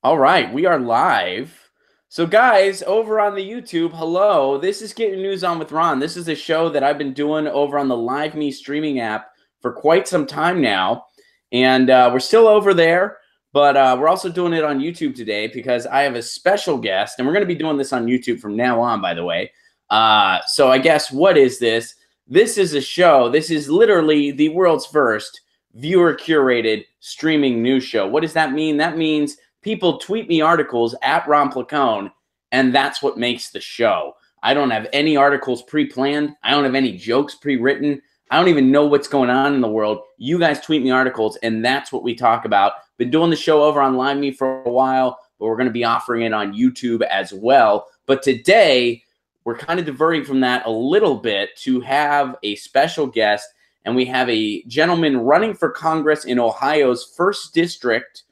All right, we are live. So, guys, over on the YouTube, hello. This is Get Your News On with Ron. This is a show that I've been doing over on the Live Me streaming app for quite some time now. And we're still over there, but we're also doing it on YouTube today because I have a special guest, and we're going to be doing this on YouTube from now on, by the way. So, I guess, what is this? This is a show. This is literally the world's first viewer curated streaming news show. What does that mean? That means people tweet me articles at Ron Placone, and that's what makes the show. I don't have any articles pre-planned. I don't have any jokes pre-written. I don't even know what's going on in the world. You guys tweet me articles, and that's what we talk about. Been doing the show over on Live Me for a while, but we're going to be offering it on YouTube as well. But today, we're kind of diverting from that a little bit to have a special guest, and we have a gentleman running for Congress in Ohio's 1st District.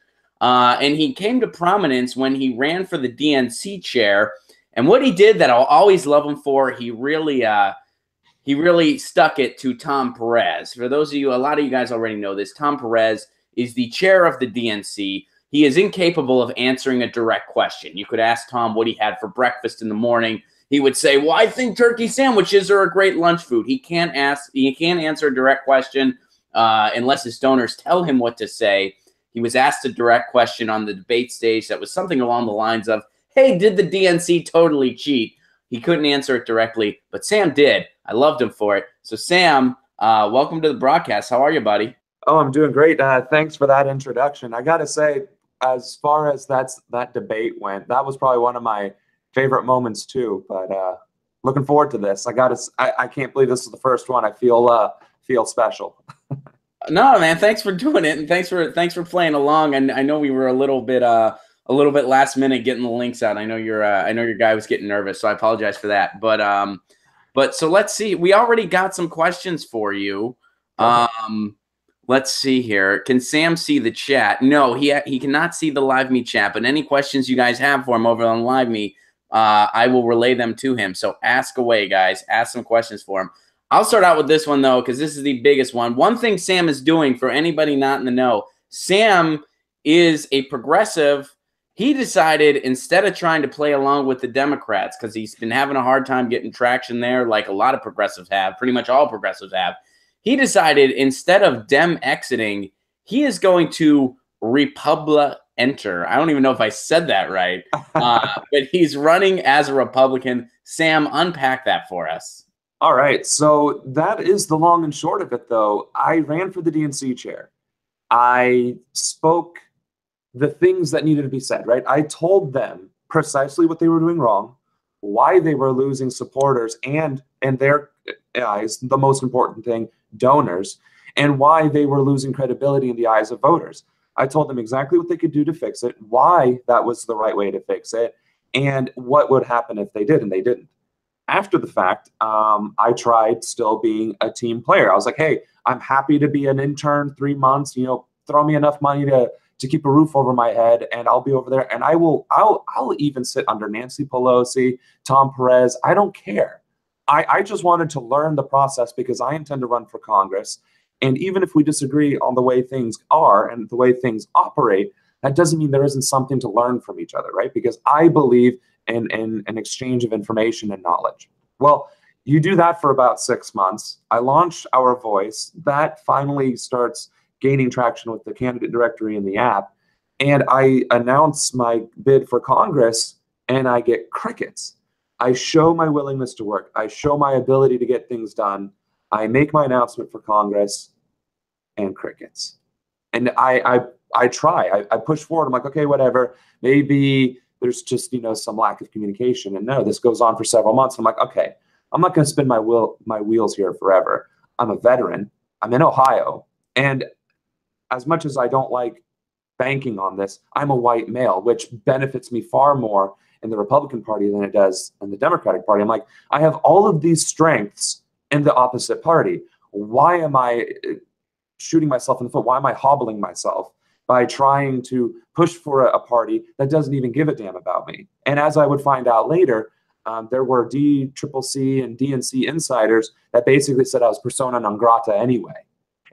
And he came to prominence when he ran for the DNC chair. And what he did that I'll always love him for, he really stuck it to Tom Perez. For those of you, a lot of you guys already know this, Tom Perez is the chair of the DNC. He is incapable of answering a direct question. You could ask Tom what he had for breakfast in the morning. He would say, well, I think turkey sandwiches are a great lunch food. He can't answer a direct question unless his donors tell him what to say. He was asked a direct question on the debate stage that was something along the lines of, hey, did the DNC totally cheat? He couldn't answer it directly, but Sam did. I loved him for it. So, Sam, welcome to the broadcast. How are you, buddy? Oh, I'm doing great. Thanks for that introduction. I got to say, as far as that debate went, that was probably one of my favorite moments too. But looking forward to this. I can't believe this is the first one. I feel special. No, man, thanks for doing it, and thanks for playing along. And I know we were a little bit last minute getting the links out. I know your guy was getting nervous, so I apologize for that. But so let's see. We already got some questions for you. Let's see here. Can Sam see the chat? No, he cannot see the Live Me chat. But any questions you guys have for him over on Live Me, I will relay them to him. So ask away, guys. Ask some questions for him. I'll start out with this one, though, because this is the biggest one. One thing Sam is doing, for anybody not in the know, Sam is a progressive. He decided, instead of trying to play along with the Democrats, because he's been having a hard time getting traction there, like a lot of progressives have, pretty much all progressives have, he decided, instead of Dem exiting, he is going to Republic-enter. I don't even know if I said that right, but he's running as a Republican. Sam, unpack that for us. All right, so that is the long and short of it, though. I ran for the DNC chair. I spoke the things that needed to be said, right? I told them precisely what they were doing wrong, why they were losing supporters, and their eyes, the most important thing, donors, and why they were losing credibility in the eyes of voters. I told them exactly what they could do to fix it, why that was the right way to fix it, and what would happen if they did, and they didn't. After the fact, I tried still being a team player. I was like, hey, I'm happy to be an intern 3 months, throw me enough money to keep a roof over my head, and I'll be over there. And I'll even sit under Nancy Pelosi, Tom Perez. I don't care. I just wanted to learn the process because I intend to run for Congress. And even if we disagree on the way things are and the way things operate, that doesn't mean there isn't something to learn from each other, right? Because I believe in an exchange of information and knowledge. Well, you do that for about 6 months. I launch Our Voice. That finally starts gaining traction with the candidate directory in the app. And I announce my bid for Congress, and I get crickets. I show my willingness to work. I show my ability to get things done. I make my announcement for Congress, and crickets. And I try. I push forward. I'm like, okay, whatever. Maybe there's just some lack of communication. And no, this goes on for several months. I'm like, okay, I'm not going to spin my wheels here forever. I'm a veteran. I'm in Ohio, and as much as I don't like banking on this, I'm a white male, which benefits me far more in the Republican Party than it does in the Democratic Party. I'm like, I have all of these strengths in the opposite party. Why am I shooting myself in the foot? Why am I hobbling myself by trying to push for a party that doesn't even give a damn about me? And as I would find out later, there were DCCC and DNC insiders that basically said I was persona non grata anyway,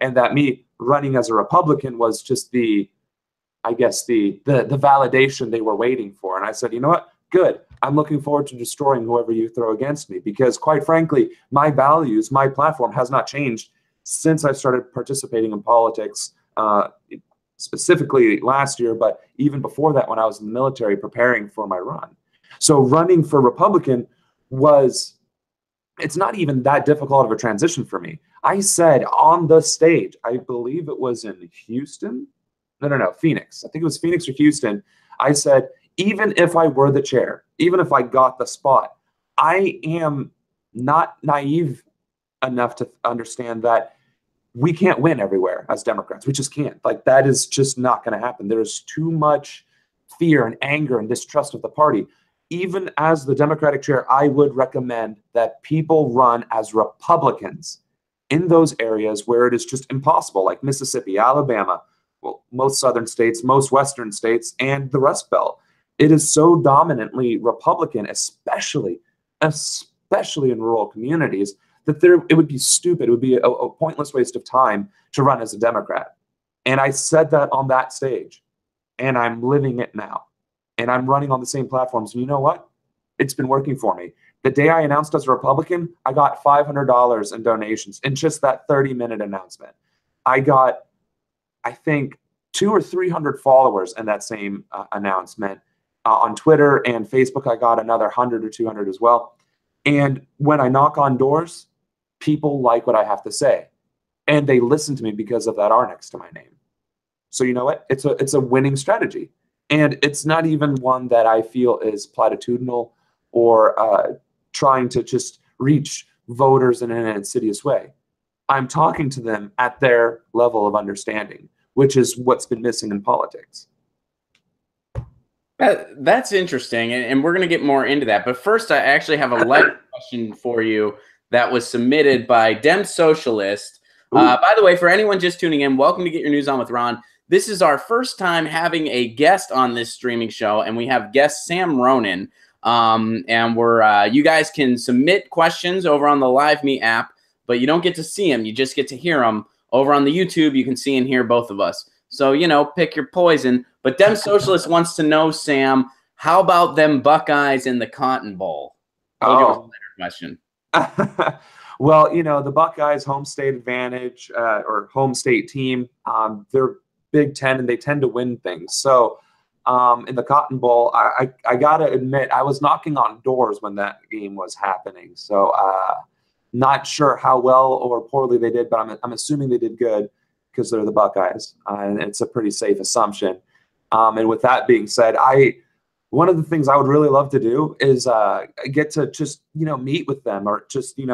and that me running as a Republican was just the I guess, the validation they were waiting for. And I said, you know what? Good. I'm looking forward to destroying whoever you throw against me, because quite frankly, my values, my platform has not changed since I started participating in politics, specifically last year, but even before that when I was in the military preparing for my run. So running for Republican it's not even that difficult of a transition for me. I said on the stage, I believe it was in Houston. No, Phoenix. I think it was Phoenix or Houston. I said, even if I were the chair, even if I got the spot, I am not naive enough to understand that we can't win everywhere as Democrats. We just can't. Like, that is just not going to happen. There's too much fear and anger and distrust of the party. Even as the Democratic chair, I would recommend that people run as Republicans in those areas where it is just impossible, like Mississippi, Alabama, well, most southern states, most western states, and the Rust Belt. It is so dominantly Republican, especially in rural communities, that it would be stupid. It would be a pointless waste of time to run as a Democrat. And I said that on that stage, and I'm living it now. And I'm running on the same platforms. And you know what? It's been working for me. The day I announced as a Republican, I got $500 in donations in just that 30-minute announcement. I got, I think, 200 or 300 followers in that same announcement. On Twitter and Facebook, I got another 100 or 200 as well. And when I knock on doors, people like what I have to say. And they listen to me because of that R next to my name. So you know what? It's a winning strategy. And it's not even one that I feel is platitudinal or trying to just reach voters in an insidious way. I'm talking to them at their level of understanding, which is what's been missing in politics. That's interesting, and we're going to get more into that. But first, I actually have a letter question for you that was submitted by Dem Socialist. By the way, for anyone just tuning in, welcome to Get Your News On with Ron. This is our first time having a guest on this streaming show, and we have guest Sam Ronan. And you guys can submit questions over on the Live Me app, but you don't get to see them. You just get to hear them over on the YouTube. You can see and hear both of us. So, pick your poison. But Dem Socialist wants to know, Sam, how about them Buckeyes in the Cotton Bowl? Question. Well, the Buckeyes' home state advantage or home state team, they're Big Ten and they tend to win things. So in the Cotton Bowl, I got to admit, I was knocking on doors when that game was happening. So not sure how well or poorly they did, but I'm assuming they did good because they're the Buckeyes. And it's a pretty safe assumption. And with that being said, one of the things I would really love to do is get to just, meet with them or just, get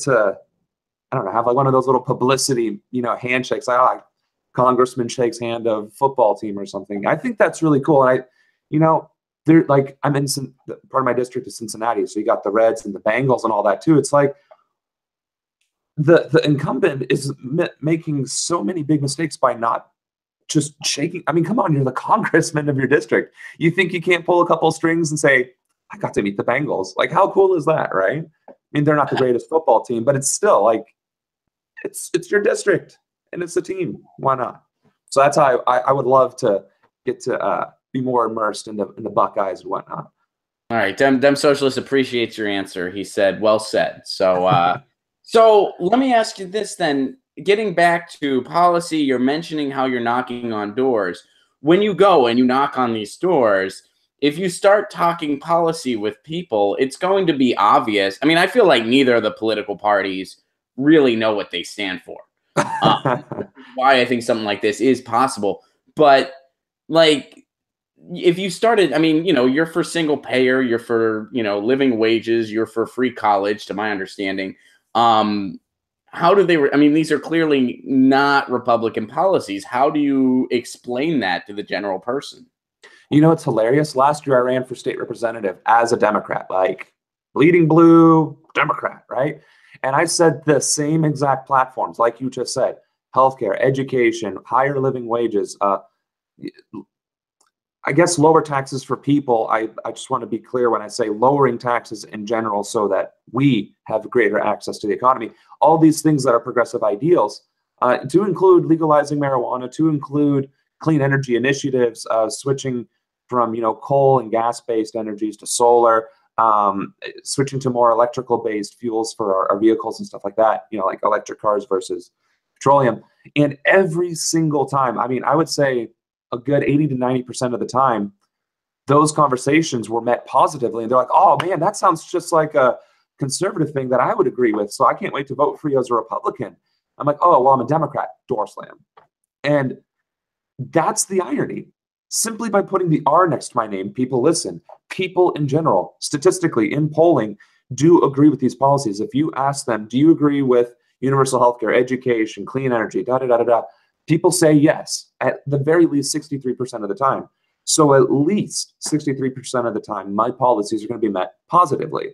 to, I don't know, have like one of those little publicity, handshakes. Congressman shakes hand of football team or something. I think that's really cool. And they're like, part of my district is Cincinnati. So you got the Reds and the Bengals and all that too. It's like the incumbent is making so many big mistakes by not just shaking. I mean, come on, you're the congressman of your district. You think you can't pull a couple strings and say, I got to meet the Bengals. Like, how cool is that, right? I mean, they're not the greatest football team, but it's still like, it's your district and it's a team. Why not? So that's how I would love to get to be more immersed in the Buckeyes and whatnot. All right. Dem Socialist appreciates your answer. He said, well said. So, so let me ask you this then. Getting back to policy, you're mentioning how you're knocking on doors. When you go and you knock on these doors, if you start talking policy with people, it's going to be obvious. I mean, I feel like neither of the political parties really know what they stand for. Why I think something like this is possible. But like, if you started, I mean, you're for single payer, you're for, living wages, you're for free college, to my understanding. How do they, I mean, these are clearly not Republican policies. How do you explain that to the general person? It's hilarious. Last year, I ran for state representative as a Democrat, like bleeding blue Democrat, right? And I said the same exact platforms, like you just said, healthcare, education, higher living wages, I guess lower taxes for people. I just want to be clear when I say lowering taxes in general so that we have greater access to the economy. All these things that are progressive ideals, to include legalizing marijuana, to include clean energy initiatives, switching from coal and gas-based energies to solar, switching to more electrical-based fuels for our vehicles and stuff like that. Like electric cars versus petroleum. And every single time, I mean, I would say a good 80 to 90% of the time, those conversations were met positively, and they're like, "Oh man, that sounds just like a conservative thing that I would agree with. So I can't wait to vote for you as a Republican." I'm like, "Oh, well, I'm a Democrat." Door slam. And that's the irony. Simply by putting the R next to my name, people listen. People in general, statistically in polling, do agree with these policies. If you ask them, "Do you agree with universal healthcare, education, clean energy, da da da da da?" People say yes, at the very least 63% of the time. So at least 63% of the time, my policies are going to be met positively.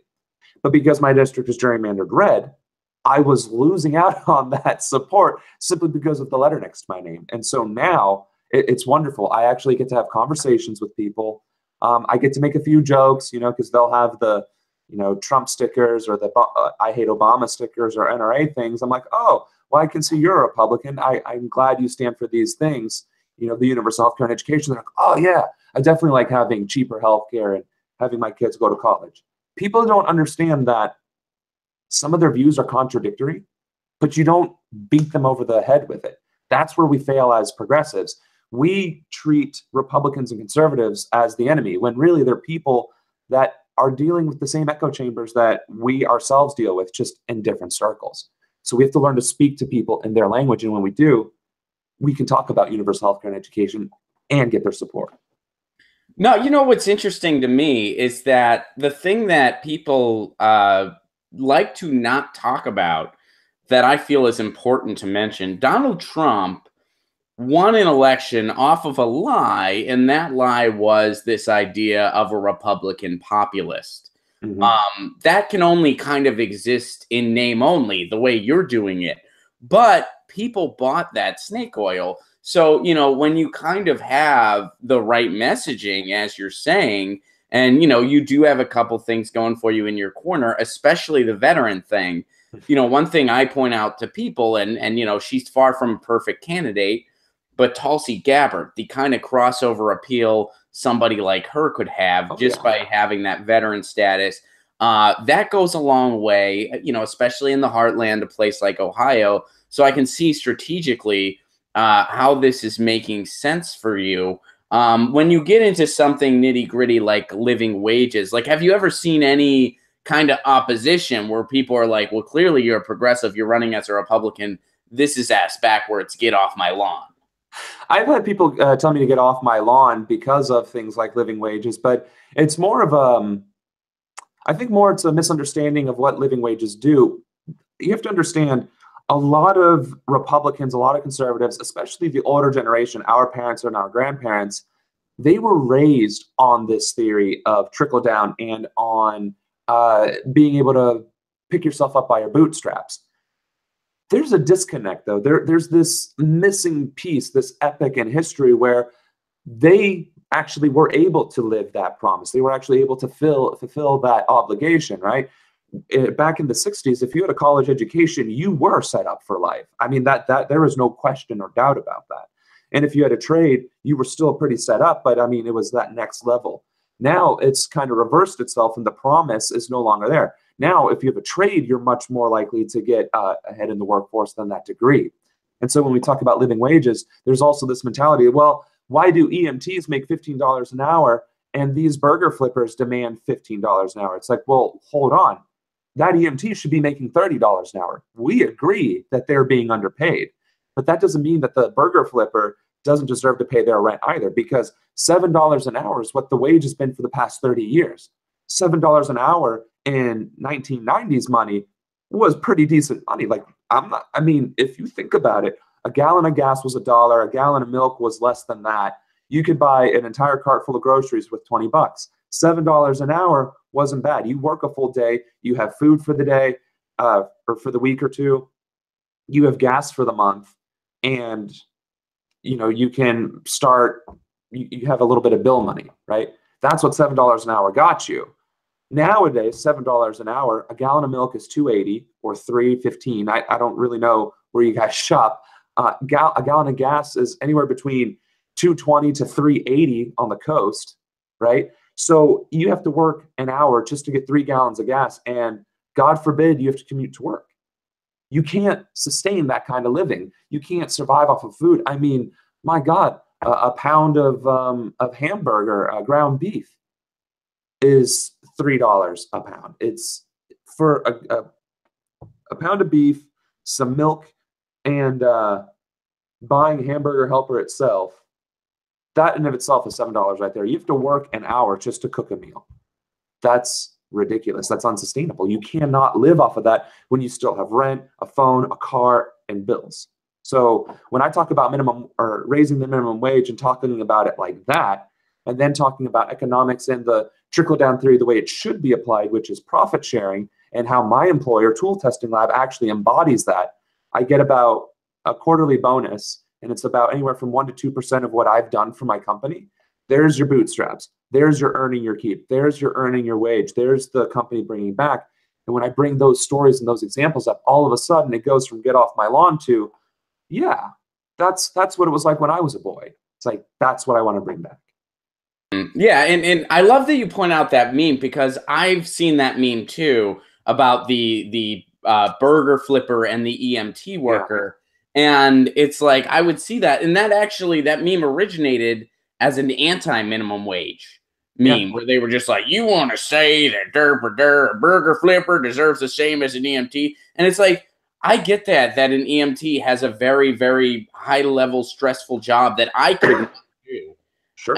But because my district is gerrymandered red, I was losing out on that support simply because of the letter next to my name. And so now it's wonderful. I actually get to have conversations with people. I get to make a few jokes, because they'll have the, Trump stickers or the I hate Obama stickers or NRA things. I'm like, "Oh, well, I can see you're a Republican. I'm glad you stand for these things, the universal healthcare and education." They're like, "Oh, yeah, I definitely like having cheaper healthcare and having my kids go to college." People don't understand that some of their views are contradictory, but you don't beat them over the head with it. That's where we fail as progressives. We treat Republicans and conservatives as the enemy, when really they're people that are dealing with the same echo chambers that we ourselves deal with, just in different circles. So we have to learn to speak to people in their language. And when we do, we can talk about universal healthcare and education and get their support. No, what's interesting to me is that the thing that people like to not talk about that I feel is important to mention, Donald Trump won an election off of a lie, and that lie was this idea of a Republican populist. That can only kind of exist in name only, the way you're doing it. But people bought that snake oil. So, when you kind of have the right messaging, as you're saying, and, you do have a couple things going for you in your corner, especially the veteran thing. One thing I point out to people, and she's far from a perfect candidate, but Tulsi Gabbard, the kind of crossover appeal somebody like her could have by having that veteran status, that goes a long way, especially in the heartland, a place like Ohio. So I can see strategically how this is making sense for you. When you get into something nitty gritty like living wages, like, have you ever seen any kind of opposition where people are like, "Well, clearly you're a progressive, you're running as a Republican. This is ass backwards. Get off my lawn"? I've had people tell me to get off my lawn because of things like living wages, but it's more of I think more it's a misunderstanding of what living wages do. You have to understand, a lot of Republicans, a lot of conservatives, especially the older generation, our parents and our grandparents, they were raised on this theory of trickle down and on being able to pick yourself up by your bootstraps. There's a disconnect, though. There's this missing piece, this epic in history where they actually were able to live that promise. They were actually able to fulfill that obligation, right? Back in the 60s, if you had a college education, you were set up for life. I mean, that there was no question or doubt about that. And if you had a trade, you were still pretty set up, but I mean, it was that next level. Now it's kind of reversed itself, and the promise is no longer there. Now, if you have a trade, you're much more likely to get ahead in the workforce than that degree. And so when we talk about living wages, there's also this mentality of, well, why do EMTs make $15 an hour and these burger flippers demand $15 an hour? It's like, well, hold on. That EMT should be making $30 an hour. We agree that they're being underpaid, but that doesn't mean that the burger flipper doesn't deserve to pay their rent either, because $7 an hour is what the wage has been for the past 30 years. $7 an hour in 1990s money was pretty decent money. Like, I mean, if you think about it, a gallon of gas was $1, a gallon of milk was less than that. You could buy an entire cart full of groceries with 20 bucks. $7 an hour wasn't bad. You work a full day, you have food for the day, or for the week or two, you have gas for the month, and you can start, you have a little bit of bill money, right? That's what $7 an hour got you. Nowadays, $7 an hour, a gallon of milk is $2.80 or $3.15. I don't really know where you guys shop. A gallon of gas is anywhere between 220 to 380 on the coast, right? So you have to work an hour just to get 3 gallons of gas, and God forbid you have to commute to work. You can't sustain that kind of living. You can't survive off of food. I mean, my God, a pound of hamburger, ground beef, is $3 a pound. It's for a pound of beef, some milk, and buying Hamburger Helper itself. That in of itself is $7 right there. You have to work an hour just to cook a meal. That's ridiculous. That's unsustainable. You cannot live off of that when you still have rent, a phone, a car, and bills. So when I talk about minimum or raising the minimum wage and talking about it like that, and then talking about economics and the trickle-down theory, the way it should be applied, which is profit sharing, and how my employer, Tool Testing Lab, actually embodies that, I get about a quarterly bonus, and it's about anywhere from 1% to 2% of what I've done for my company. There's your bootstraps. There's your earning your keep. There's your earning your wage. There's the company bringing back. And when I bring those stories and those examples up, all of a sudden it goes from get off my lawn to, yeah, that's what it was like when I was a boy. It's like, that's what I want to bring back. Yeah, and I love that you point out that meme, because I've seen that meme too about the burger flipper and the EMT worker. Yeah. And it's like, I would see that. And that meme originated as an anti-minimum wage meme, where they were just like, you want to say that a burger flipper deserves the same as an EMT? And it's like, I get that an EMT has a very, very high level stressful job that I couldn't do. Sure.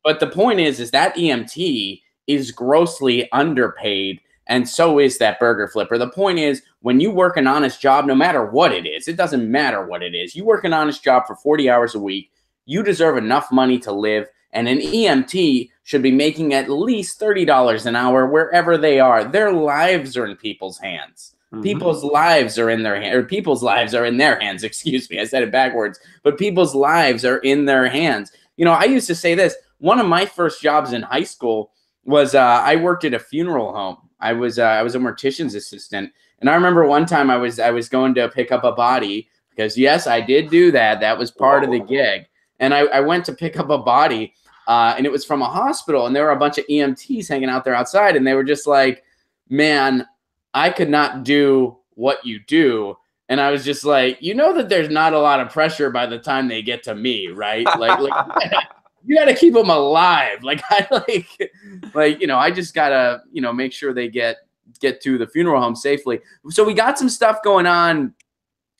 But the point is that EMT is grossly underpaid, and so is that burger flipper. The point is, when you work an honest job, no matter what it is, it doesn't matter what it is, you work an honest job for 40 hours a week, you deserve enough money to live, and an EMT should be making at least $30 an hour wherever they are. Their lives are in people's hands. Mm-hmm. People's lives are in their hands, or people's lives are in their hands. Excuse me, I said it backwards. But people's lives are in their hands. You know, I used to say this. One of my first jobs in high school was I worked at a funeral home. I was a mortician's assistant, and I remember one time I was going to pick up a body, because yes, I did do that. That was part of the gig. And I went to pick up a body, and it was from a hospital, and there were a bunch of EMTs hanging out there outside, and they were just like, man, I could not do what you do. And I was just like, you know that there's not a lot of pressure by the time they get to me, right? Like you got to keep them alive. Like I just got to, make sure they get to the funeral home safely. So we got some stuff going on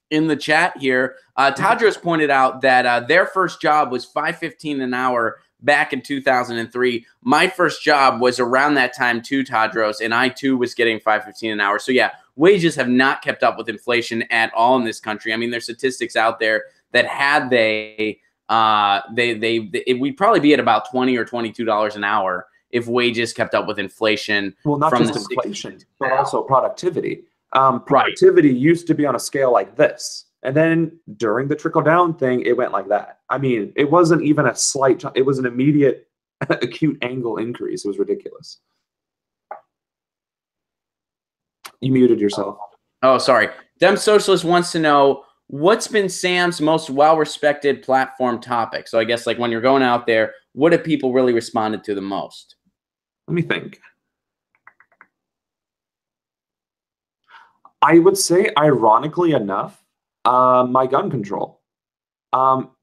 in the chat here. Tadros pointed out that their first job was $5.15 an hour back in 2003. My first job was around that time too, Tadros, and I too was getting $5.15 an hour. So yeah, wages have not kept up with inflation at all in this country. I mean, there's statistics out there that had we'd probably be at about $20 or $22 an hour if wages kept up with inflation. Well, not just inflation, but also productivity. Productivity used to be on a scale like this. And then during the trickle down thing, it went like that. I mean, it wasn't even a slight, it was an immediate acute angle increase. It was ridiculous. You muted yourself. Oh, sorry. Dem Socialist wants to know, what's been Sam's most well-respected platform topic? So I guess like when you're going out there, what have people really responded to the most? Let me think. I would say, ironically enough, my gun control.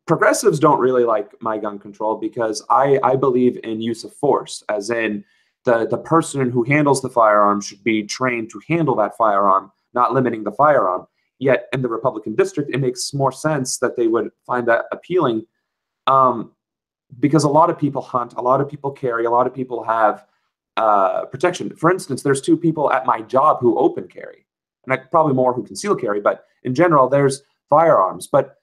Progressives don't really like my gun control because I believe in use of force, as in the person who handles the firearm should be trained to handle that firearm, not limiting the firearm. Yet in the Republican district, it makes more sense that they would find that appealing, because a lot of people hunt, a lot of people carry, a lot of people have protection. For instance, there's 2 people at my job who open carry, and probably more who conceal carry, but in general, there's firearms. But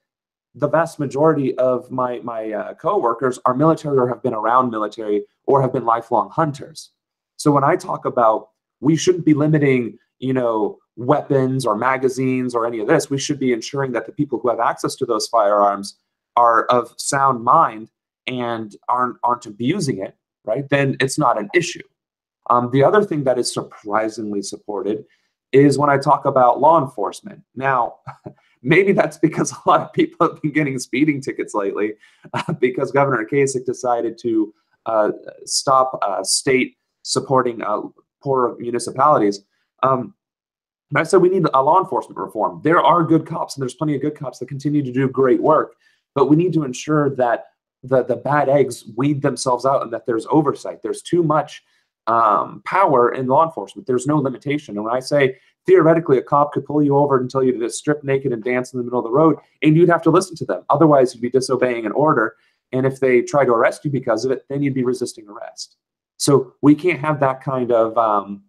the vast majority of my coworkers are military or have been around military or have been lifelong hunters. So when I talk about we shouldn't be limiting, weapons or magazines or any of this, we should be ensuring that the people who have access to those firearms are of sound mind and aren't abusing it, right? Then it's not an issue. The other thing that is surprisingly supported is when I talk about law enforcement. Now, Maybe that's because a lot of people have been getting speeding tickets lately because Governor Kasich decided to stop state supporting poor municipalities. And I said we need a law enforcement reform. There are good cops, and there's plenty of good cops that continue to do great work, but we need to ensure that the bad eggs weed themselves out and that there's oversight. There's too much power in law enforcement. There's no limitation. And when I say theoretically a cop could pull you over and tell you to just strip naked and dance in the middle of the road, and you'd have to listen to them. Otherwise, you'd be disobeying an order. And if they try to arrest you because of it, then you'd be resisting arrest. So we can't have that kind of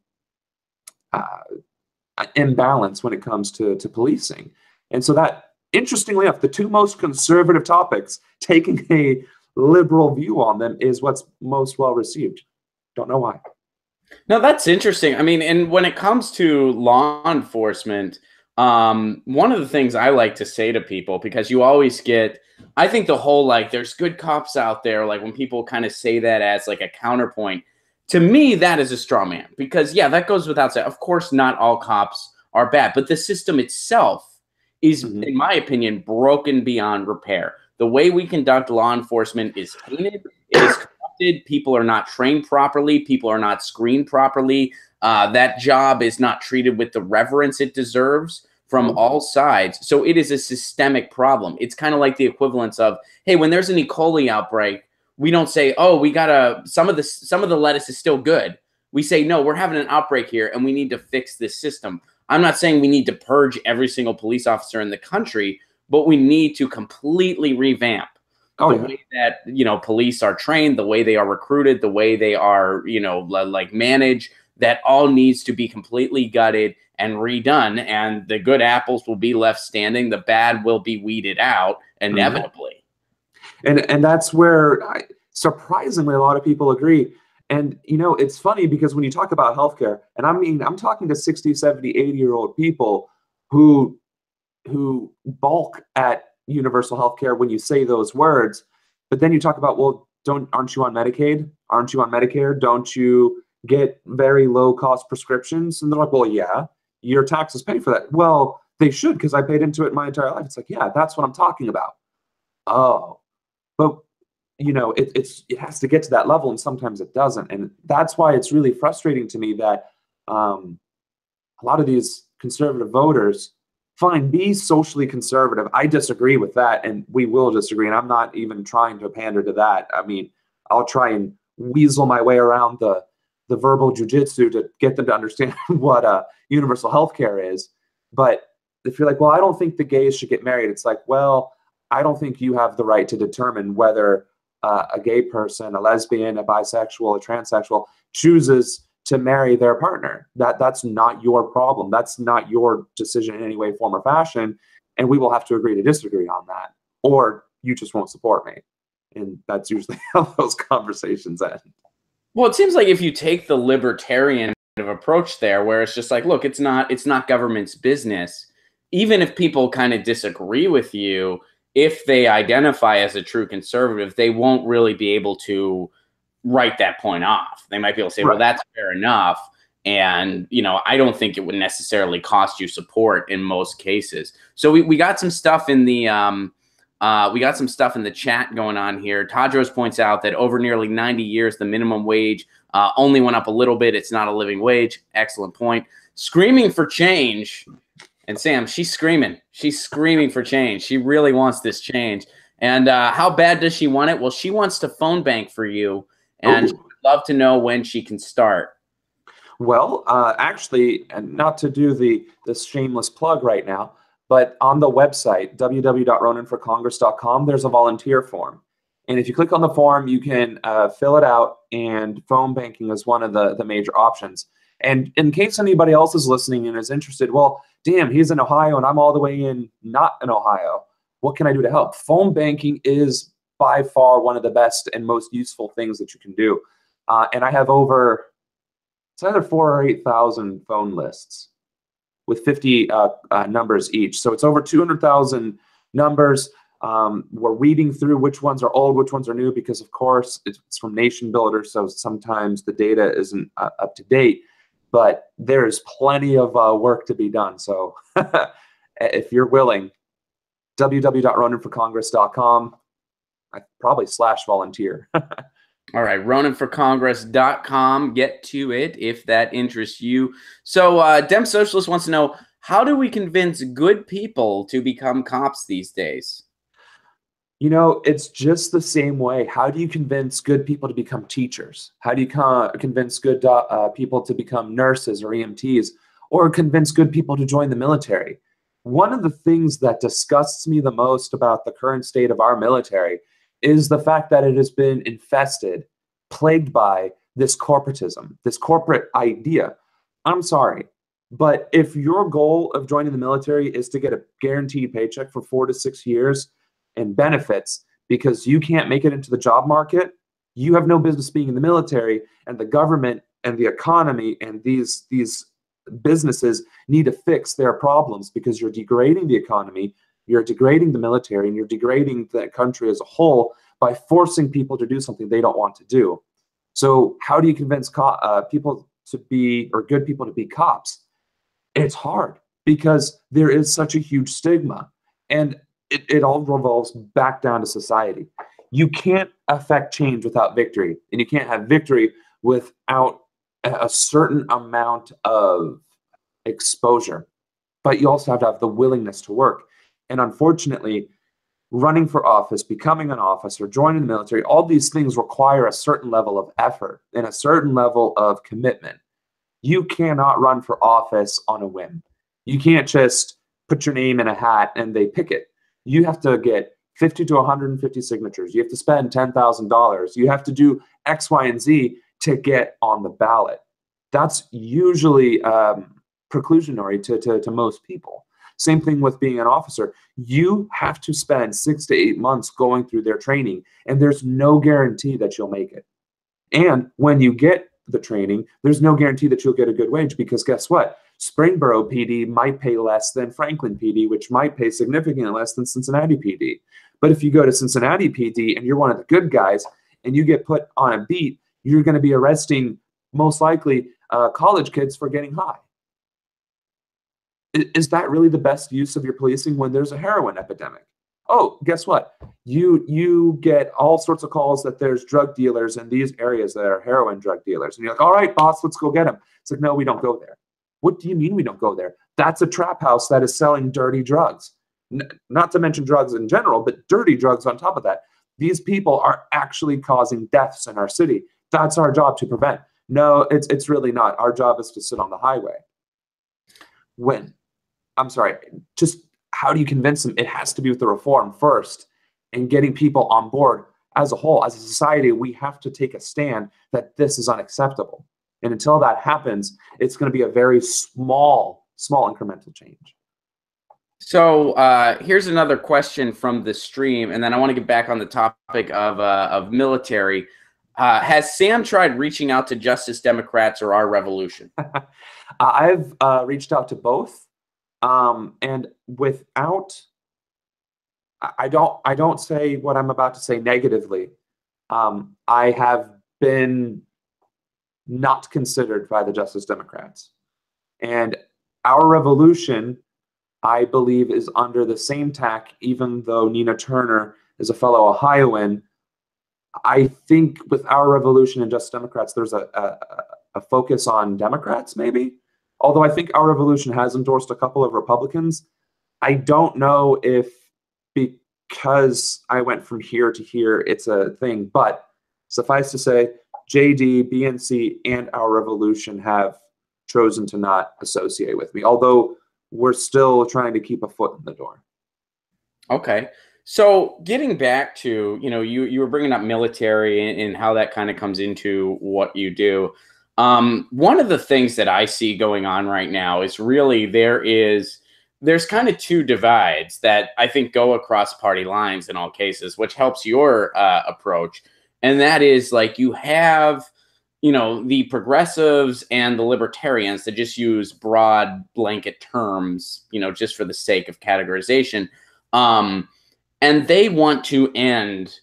imbalance when it comes to policing. And so that, interestingly enough, the two most conservative topics, taking a liberal view on them is what's most well received. Don't know why. No, that's interesting. I mean, and when it comes to law enforcement, one of the things I like to say to people, because you always get, I think the whole, like, there's good cops out there, like when people kind of say that as like a counterpoint, to me, that is a straw man, because yeah, that goes without saying. Of course, not all cops are bad, but the system itself is, in my opinion, broken beyond repair. The way we conduct law enforcement is tainted. It is corrupted. People are not trained properly. People are not screened properly. That job is not treated with the reverence it deserves from all sides. So it is a systemic problem. It's kind of like the equivalence of, hey, when there's an E. coli outbreak, we don't say, oh, we gotta, some of the lettuce is still good. We say, no, we're having an outbreak here and we need to fix this system. I'm not saying we need to purge every single police officer in the country, but we need to completely revamp the way that, you know, police are trained, the way they are recruited, the way they are, you know, like managed. That all needs to be completely gutted and redone, and the good apples will be left standing. The bad will be weeded out inevitably. And that's where surprisingly a lot of people agree. And, you know, it's funny because when you talk about healthcare, and I mean, I'm talking to 60, 70, 80-year-old people who balk at universal healthcare when you say those words, but then you talk about, well, aren't you on Medicaid? Aren't you on Medicare? Don't you get very low cost prescriptions? And they're like, well, yeah, your taxes pay for that. Well, they should, because I paid into it my entire life. It's like, yeah, that's what I'm talking about. Oh, but you know, it has to get to that level, and sometimes it doesn't. And that's why it's really frustrating to me that a lot of these conservative voters, fine, be socially conservative. I disagree with that, and we will disagree. And I'm not even trying to pander to that. I mean, I'll try and weasel my way around the verbal jujitsu to get them to understand what universal health care is. But if you're like, well, I don't think the gays should get married, it's like, well, I don't think you have the right to determine whether a gay person, a lesbian, a bisexual, a transsexual chooses to marry their partner. That's not your problem. That's not your decision in any way, form, or fashion. And we will have to agree to disagree on that, or you just won't support me. And that's usually how those conversations end. Well, it seems like if you take the libertarian kind of approach there, where it's just like, look, it's not government's business. Even if people kind of disagree with you, if they identify as a true conservative, they won't really be able to write that point off. They might be able to say, well, that's fair enough. And, you know, I don't think it would necessarily cost you support in most cases. So we got some stuff in the chat going on here. Tadros points out that over nearly 90 years, the minimum wage only went up a little bit. It's not a living wage. Excellent point. Screaming for change. And Sam, she's screaming. She's screaming for change. She really wants this change. And how bad does she want it? Well, she wants to phone bank for you, and she would love to know when she can start. Well, actually, and not to do this shameless plug right now, but on the website, www.ronanforcongress.com, there's a volunteer form. And if you click on the form, you can fill it out, and phone banking is one of the major options. And in case anybody else is listening and is interested, well, damn, he's in Ohio and I'm all the way not in Ohio. What can I do to help? Phone banking is by far one of the best and most useful things that you can do. And I have it's either 4,000 or 8,000 phone lists with 50 numbers each. So it's over 200,000 numbers. We're reading through which ones are old, which ones are new, because of course it's from Nation Builder. So sometimes the data isn't up to date. But there is plenty of work to be done. So if you're willing, www.ronanforcongress.com. I probably /volunteer. All right, RonanForCongress.com. Get to it if that interests you. So, Dem Socialist wants to know, how do we convince good people to become cops these days? You know, it's just the same way. How do you convince good people to become teachers? How do you convince good people to become nurses or EMTs, or convince good people to join the military? One of the things that disgusts me the most about the current state of our military is the fact that it has been infested, plagued by this corporatism, this corporate idea. I'm sorry, but if your goal of joining the military is to get a guaranteed paycheck for 4 to 6 years, and benefits because you can't make it into the job market, you have no business being in the military, and the government and the economy and these businesses need to fix their problems because you're degrading the economy, you're degrading the military, and you're degrading the country as a whole by forcing people to do something they don't want to do. So how do you convince people to be, or good people to be cops? It's hard because there is such a huge stigma. And it all revolves back down to society. You can't affect change without victory, and you can't have victory without a certain amount of exposure. But you also have to have the willingness to work. And unfortunately, running for office, becoming an officer, joining the military, all these things require a certain level of effort and a certain level of commitment. You cannot run for office on a whim. You can't just put your name in a hat and they pick it. You have to get 50 to 150 signatures. You have to spend $10,000. You have to do X, Y, and Z to get on the ballot. That's usually preclusionary to most people. Same thing with being an officer. You have to spend 6 to 8 months going through their training, and there's no guarantee that you'll make it. And when you get the training, there's no guarantee that you'll get a good wage because guess what? Springboro PD might pay less than Franklin PD, which might pay significantly less than Cincinnati PD. But if you go to Cincinnati PD and you're one of the good guys and you get put on a beat, you're going to be arresting most likely college kids for getting high. Is that really the best use of your policing when there's a heroin epidemic? Oh, guess what? You get all sorts of calls that there's drug dealers in these areas that are heroin drug dealers. And you're like, all right, boss, let's go get them. It's like, no, we don't go there. What do you mean we don't go there? That's a trap house that is selling dirty drugs. Not to mention drugs in general, but dirty drugs on top of that. These people are actually causing deaths in our city. That's our job to prevent. No, it's really not. Our job is to sit on the highway. Just how do you convince them? It has to be with the reform first and getting people on board as a whole. As a society, we have to take a stand that this is unacceptable. And until that happens, it's going to be a very small incremental change. So here's another question from the stream, and then I want to get back on the topic of military. Has Sam tried reaching out to Justice Democrats or Our Revolution? I've reached out to both, and without, I don't say what I'm about to say negatively. I have been not considered by the Justice Democrats. And Our Revolution, I believe, is under the same tack, even though Nina Turner is a fellow Ohioan. I think with Our Revolution and Justice Democrats, there's a focus on Democrats, maybe. Although I think Our Revolution has endorsed a couple of Republicans. I don't know if because I went from here to here, it's a thing. But suffice to say, JD, BNC, and Our Revolution have chosen to not associate with me, although we're still trying to keep a foot in the door. Okay. So getting back to, you were bringing up military and how that kind of comes into what you do. One of the things that I see going on right now is really there's kind of two divides that I think go across party lines in all cases, which helps your approach. And that is like you have, the progressives and the libertarians that just use broad blanket terms, just for the sake of categorization. And they want to end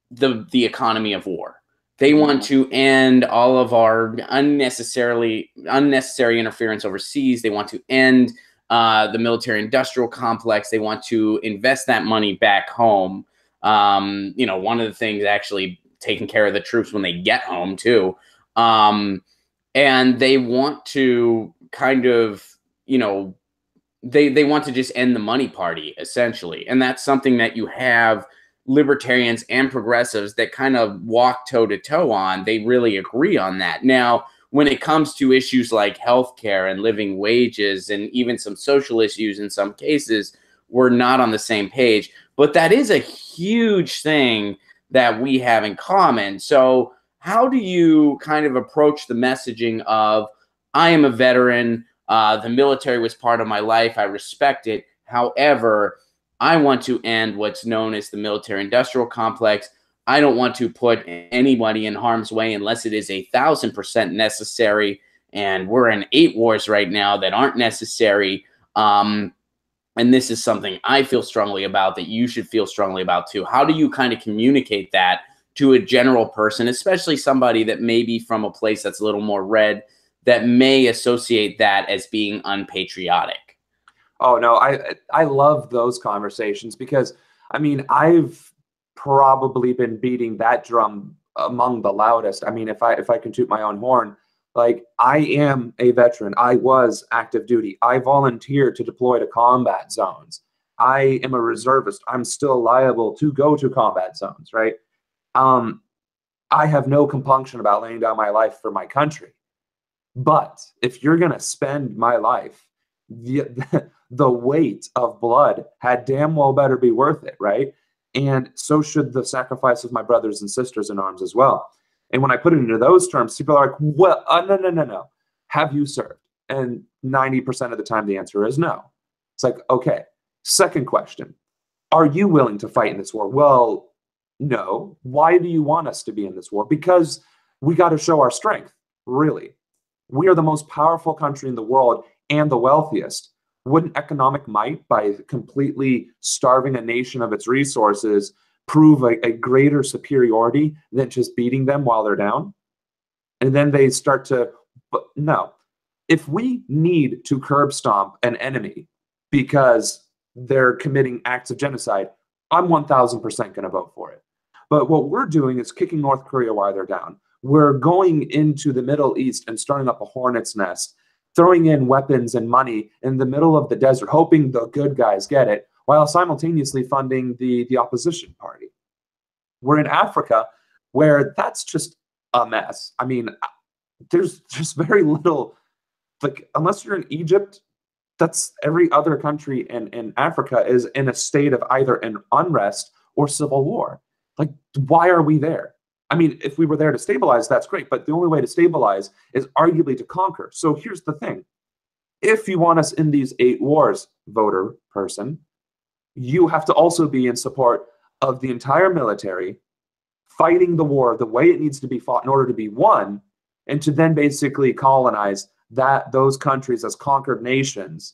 the economy of war. They want to end all of our unnecessary interference overseas. They want to end the military industrial complex. They want to invest that money back home. One of the things actually taking care of the troops when they get home too. And they want to kind of, they want to just end the money party essentially. And that's something that you have libertarians and progressives that kind of walk toe to toe on. They really agree on that. Now, when it comes to issues like healthcare and living wages and even some social issues in some cases, we're not on the same page. But that is a huge thing that we have in common. So how do you kind of approach the messaging of, I am a veteran, the military was part of my life, I respect it. However, I want to end what's known as the military industrial complex. I don't want to put anybody in harm's way unless it is 1,000% necessary. And we're in 8 wars right now that aren't necessary. And this is something I feel strongly about that you should feel strongly about too. How do you kind of communicate that to a general person, especially somebody that may be from a place that's a little more red, that may associate that as being unpatriotic? Oh no, I love those conversations because I mean I've probably been beating that drum among the loudest. I mean, if I can toot my own horn, like I am a veteran. I was active duty. I volunteered to deploy to combat zones. I am a reservist. I'm still liable to go to combat zones, right? Um, I have no compunction about laying down my life for my country. But if you're going to spend my life, the weight of blood had damn well better be worth it, right? And so should the sacrifice of my brothers and sisters in arms as well. And when I put it into those terms, people are like, well, no. Have you served? And 90% of the time, the answer is no. It's like, okay. Second question, are you willing to fight in this war? Well, no. Why do you want us to be in this war? Because we got to show our strength, really. We are the most powerful country in the world and the wealthiest. Wouldn't economic might, by completely starving a nation of its resources, prove a greater superiority than just beating them while they're down? And then they start to, but no. If we need to curb stomp an enemy because they're committing acts of genocide, I'm 1,000% going to vote for it. But what we're doing is kicking North Korea while they're down. We're going into the Middle East and starting up a hornet's nest, throwing in weapons and money in the middle of the desert, hoping the good guys get it, while simultaneously funding the opposition party. We're in Africa, where that's just a mess. I mean, there's just very little, like, unless you're in Egypt, that's every other country in Africa is in a state of either an unrest or civil war. Like, why are we there? I mean, if we were there to stabilize, that's great. But the only way to stabilize is arguably to conquer. So here's the thing. If you want us in these 8 wars, voter person, you have to also be in support of the entire military, fighting the war the way it needs to be fought in order to be won, and to then basically colonize those countries as conquered nations,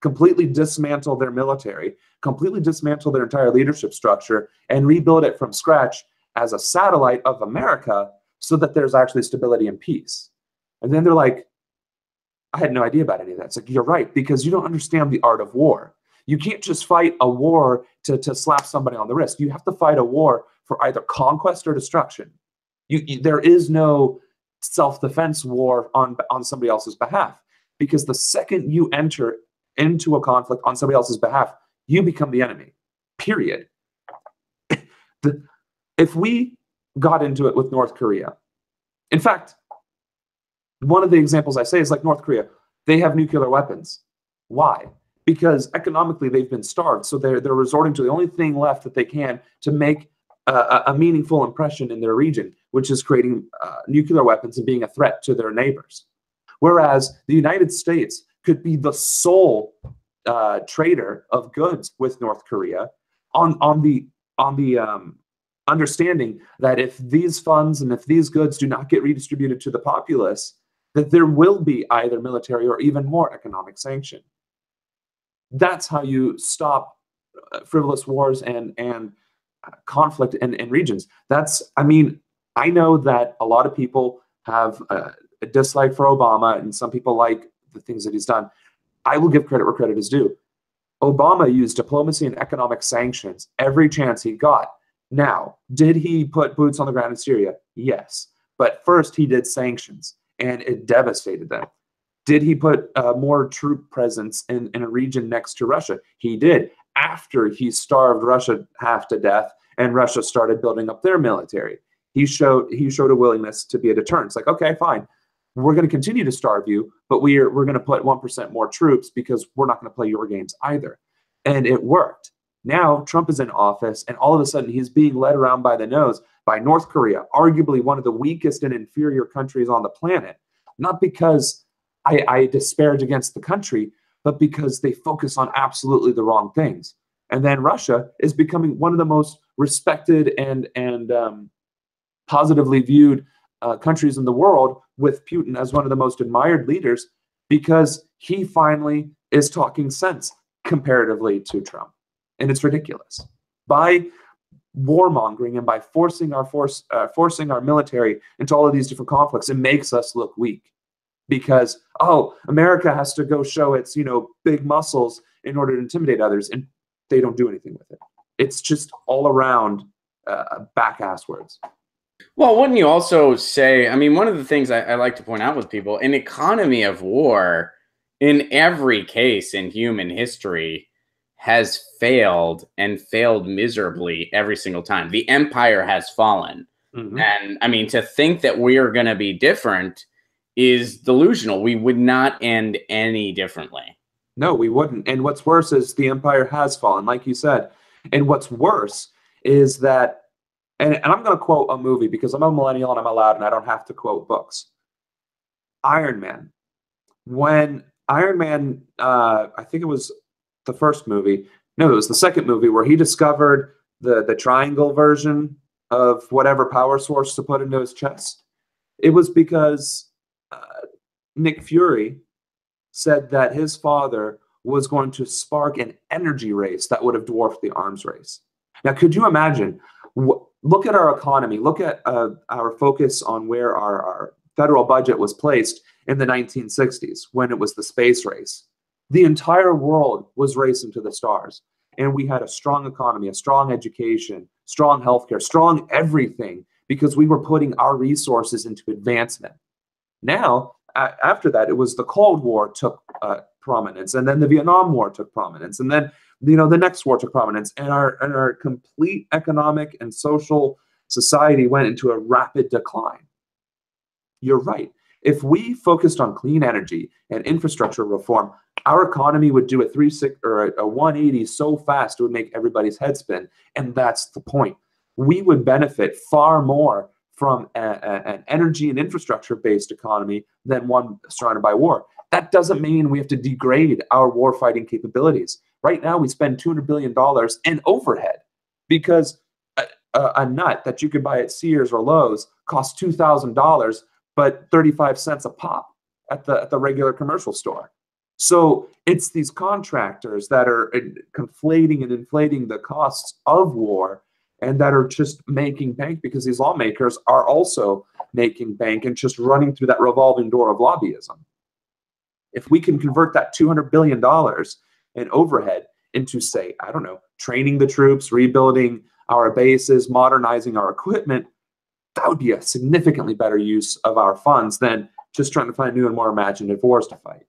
completely dismantle their military, completely dismantle their entire leadership structure, and rebuild it from scratch as a satellite of America so that there's actually stability and peace. And then they're like, I had no idea about any of that. It's like, you're right, because you don't understand the art of war. You can't just fight a war to slap somebody on the wrist. You have to fight a war for either conquest or destruction. There is no self-defense war on somebody else's behalf, because the second you enter into a conflict on somebody else's behalf, you become the enemy, period. If we got into it with North Korea, in fact, one of the examples I say is like North Korea. They have nuclear weapons. Why? Because economically they've been starved, so they're resorting to the only thing left that they can to make a meaningful impression in their region, which is creating nuclear weapons and being a threat to their neighbors. Whereas the United States could be the sole trader of goods with North Korea on the understanding that if these funds and if these goods do not get redistributed to the populace, that there will be either military or even more economic sanction. That's how you stop frivolous wars and conflict in regions. I mean, I know that a lot of people have a dislike for Obama, and some people like the things that he's done. I will give credit where credit is due. Obama used diplomacy and economic sanctions every chance he got. Now, did he put boots on the ground in Syria? Yes. But first, he did sanctions, and it devastated them. Did he put more troop presence in a region next to Russia? He did, after he starved Russia half to death and Russia started building up their military. He showed a willingness to be a deterrent. It's like, okay, fine. We're going to continue to starve you, but we're going to put 1% more troops because we're not going to play your games either. And it worked. Now Trump is in office, and all of a sudden he's being led around by the nose by North Korea, arguably one of the weakest and inferior countries on the planet. Not because I disparage against the country, but because they focus on absolutely the wrong things. And then Russia is becoming one of the most respected and positively viewed countries in the world, with Putin as one of the most admired leaders, because he finally is talking sense comparatively to Trump. And it's ridiculous. By warmongering and by forcing our military into all of these different conflicts, it makes us look weak. Because, oh, America has to go show its, big muscles in order to intimidate others, and they don't do anything with it. It's just all around back-ass words. Well, wouldn't you also say, I mean, one of the things I like to point out with people, an economy of war in every case in human history has failed, and failed miserably every single time. The empire has fallen. Mm-hmm. And I mean, to think that we are going to be different is delusional. We would not end any differently. No, we wouldn't. And what's worse is the empire has fallen, like you said. And what's worse is that, and I'm going to quote a movie because I'm a millennial and I'm allowed and I don't have to quote books. Iron Man. When Iron Man, I think it was the first movie. No, it was the second movie where he discovered the triangle version of whatever power source to put into his chest. It was because Nick Fury said that his father was going to spark an energy race that would have dwarfed the arms race. Now, could you imagine? Look at our economy. Look at our focus on where our federal budget was placed in the 1960s when it was the space race. The entire world was racing to the stars. And we had a strong economy, a strong education, strong healthcare, strong everything, because we were putting our resources into advancement. Now, after that, it was the Cold War took prominence, and then the Vietnam War took prominence, and then the next war took prominence, and our complete economic and social society went into a rapid decline. You're right. If we focused on clean energy and infrastructure reform, our economy would do a 360 or a 180 so fast it would make everybody's head spin, and that's the point. We would benefit far more from an energy and infrastructure-based economy than one surrounded by war. That doesn't mean we have to degrade our war-fighting capabilities. Right now, we spend $200 billion in overhead because a nut that you could buy at Sears or Lowe's costs $2,000, but 35 cents a pop at the regular commercial store. So it's these contractors that are conflating and inflating the costs of war, and that are just making bank because these lawmakers are also making bank and just running through that revolving door of lobbyism. If we can convert that $200 billion in overhead into, say, I don't know, training the troops, rebuilding our bases, modernizing our equipment, that would be a significantly better use of our funds than just trying to find new and more imaginative wars to fight.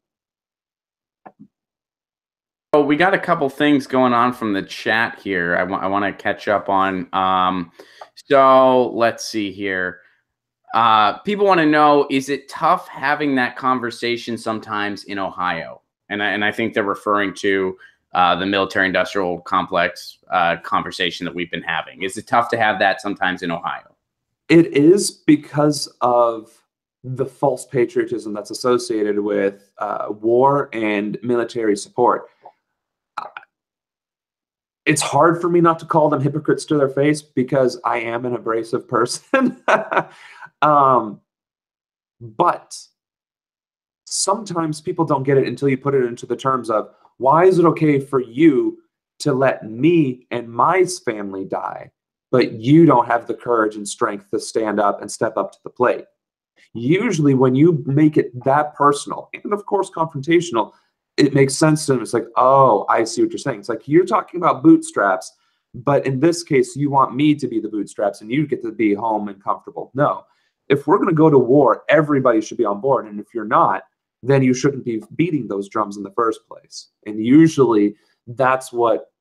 Oh, we got a couple things going on from the chat here. I want to catch up on. So let's see here. People want to know: is it tough having that conversation sometimes in Ohio? And I think they're referring to the military-industrial complex conversation that we've been having. Is it tough to have that sometimes in Ohio? It is, because of the false patriotism that's associated with war and military support. It's hard for me not to call them hypocrites to their face because I am an abrasive person. But sometimes people don't get it until you put it into the terms of, why is it okay for you to let me and my family die, but you don't have the courage and strength to stand up and step up to the plate? Usually when you make it that personal, and of course confrontational, it makes sense to them. It's like, oh, I see what you're saying. It's like, you're talking about bootstraps, but in this case, you want me to be the bootstraps and you get to be home and comfortable. No, if we're going to go to war, everybody should be on board. And if you're not, then you shouldn't be beating those drums in the first place. And usually that's what,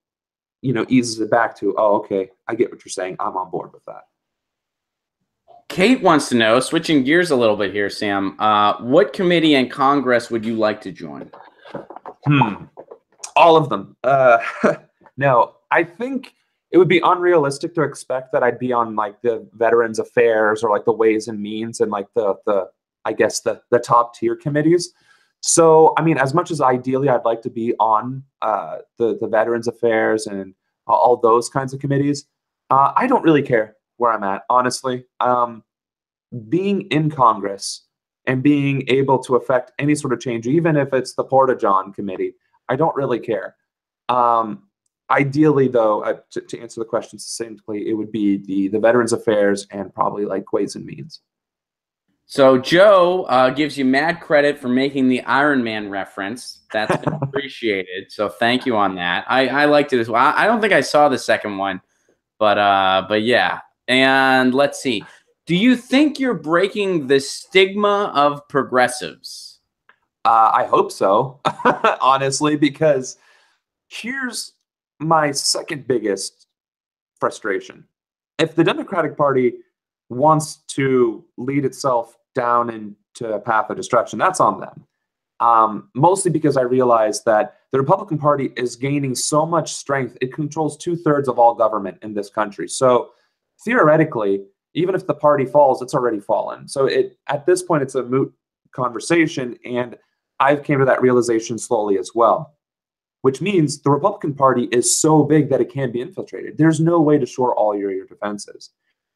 eases it back to, oh, okay, I get what you're saying. I'm on board with that. Kate wants to know, switching gears a little bit here, Sam, what committee in Congress would you like to join? All of them. No, I think it would be unrealistic to expect that I'd be on like the Veterans Affairs or like the Ways and Means and like the I guess the top tier committees. So, I mean, as much as ideally I'd like to be on the Veterans Affairs and all those kinds of committees, I don't really care where I'm at, honestly. Being in Congress and being able to affect any sort of change, even if it's the Porta-John committee, I don't really care. Ideally, though, to answer the question succinctly, it would be the Veterans Affairs and probably like Ways and Means. So Joe gives you mad credit for making the Iron Man reference. That's been appreciated. So thank you on that. I liked it as well. I don't think I saw the second one, but yeah. And let's see. Do you think you're breaking the stigma of progressives? I hope so, honestly, because here's my second biggest frustration. If the Democratic Party wants to lead itself down into a path of destruction, that's on them. Mostly because I realize that the Republican Party is gaining so much strength. It controls 2/3 of all government in this country. So theoretically, even if the party falls, it's already fallen. So at this point, it's a moot conversation. And I've came to that realization slowly as well, which means the Republican Party is so big that it can be infiltrated. There's no way to shore all your defenses.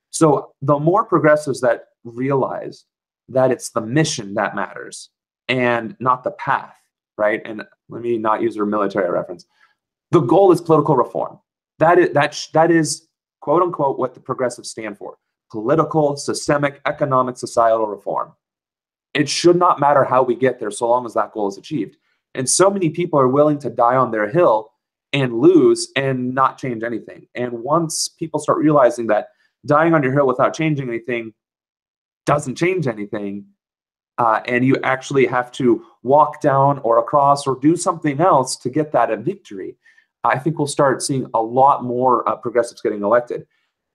So the more progressives that realize that it's the mission that matters and not the path, right? And let me not use a military reference. The goal is political reform. That is quote unquote what the progressives stand for: political, systemic, economic, societal reform. It should not matter how we get there so long as that goal is achieved. And so many people are willing to die on their hill and lose and not change anything. And once people start realizing that dying on your hill without changing anything doesn't change anything, and you actually have to walk down or across or do something else to get that victory, I think we'll start seeing a lot more progressives getting elected.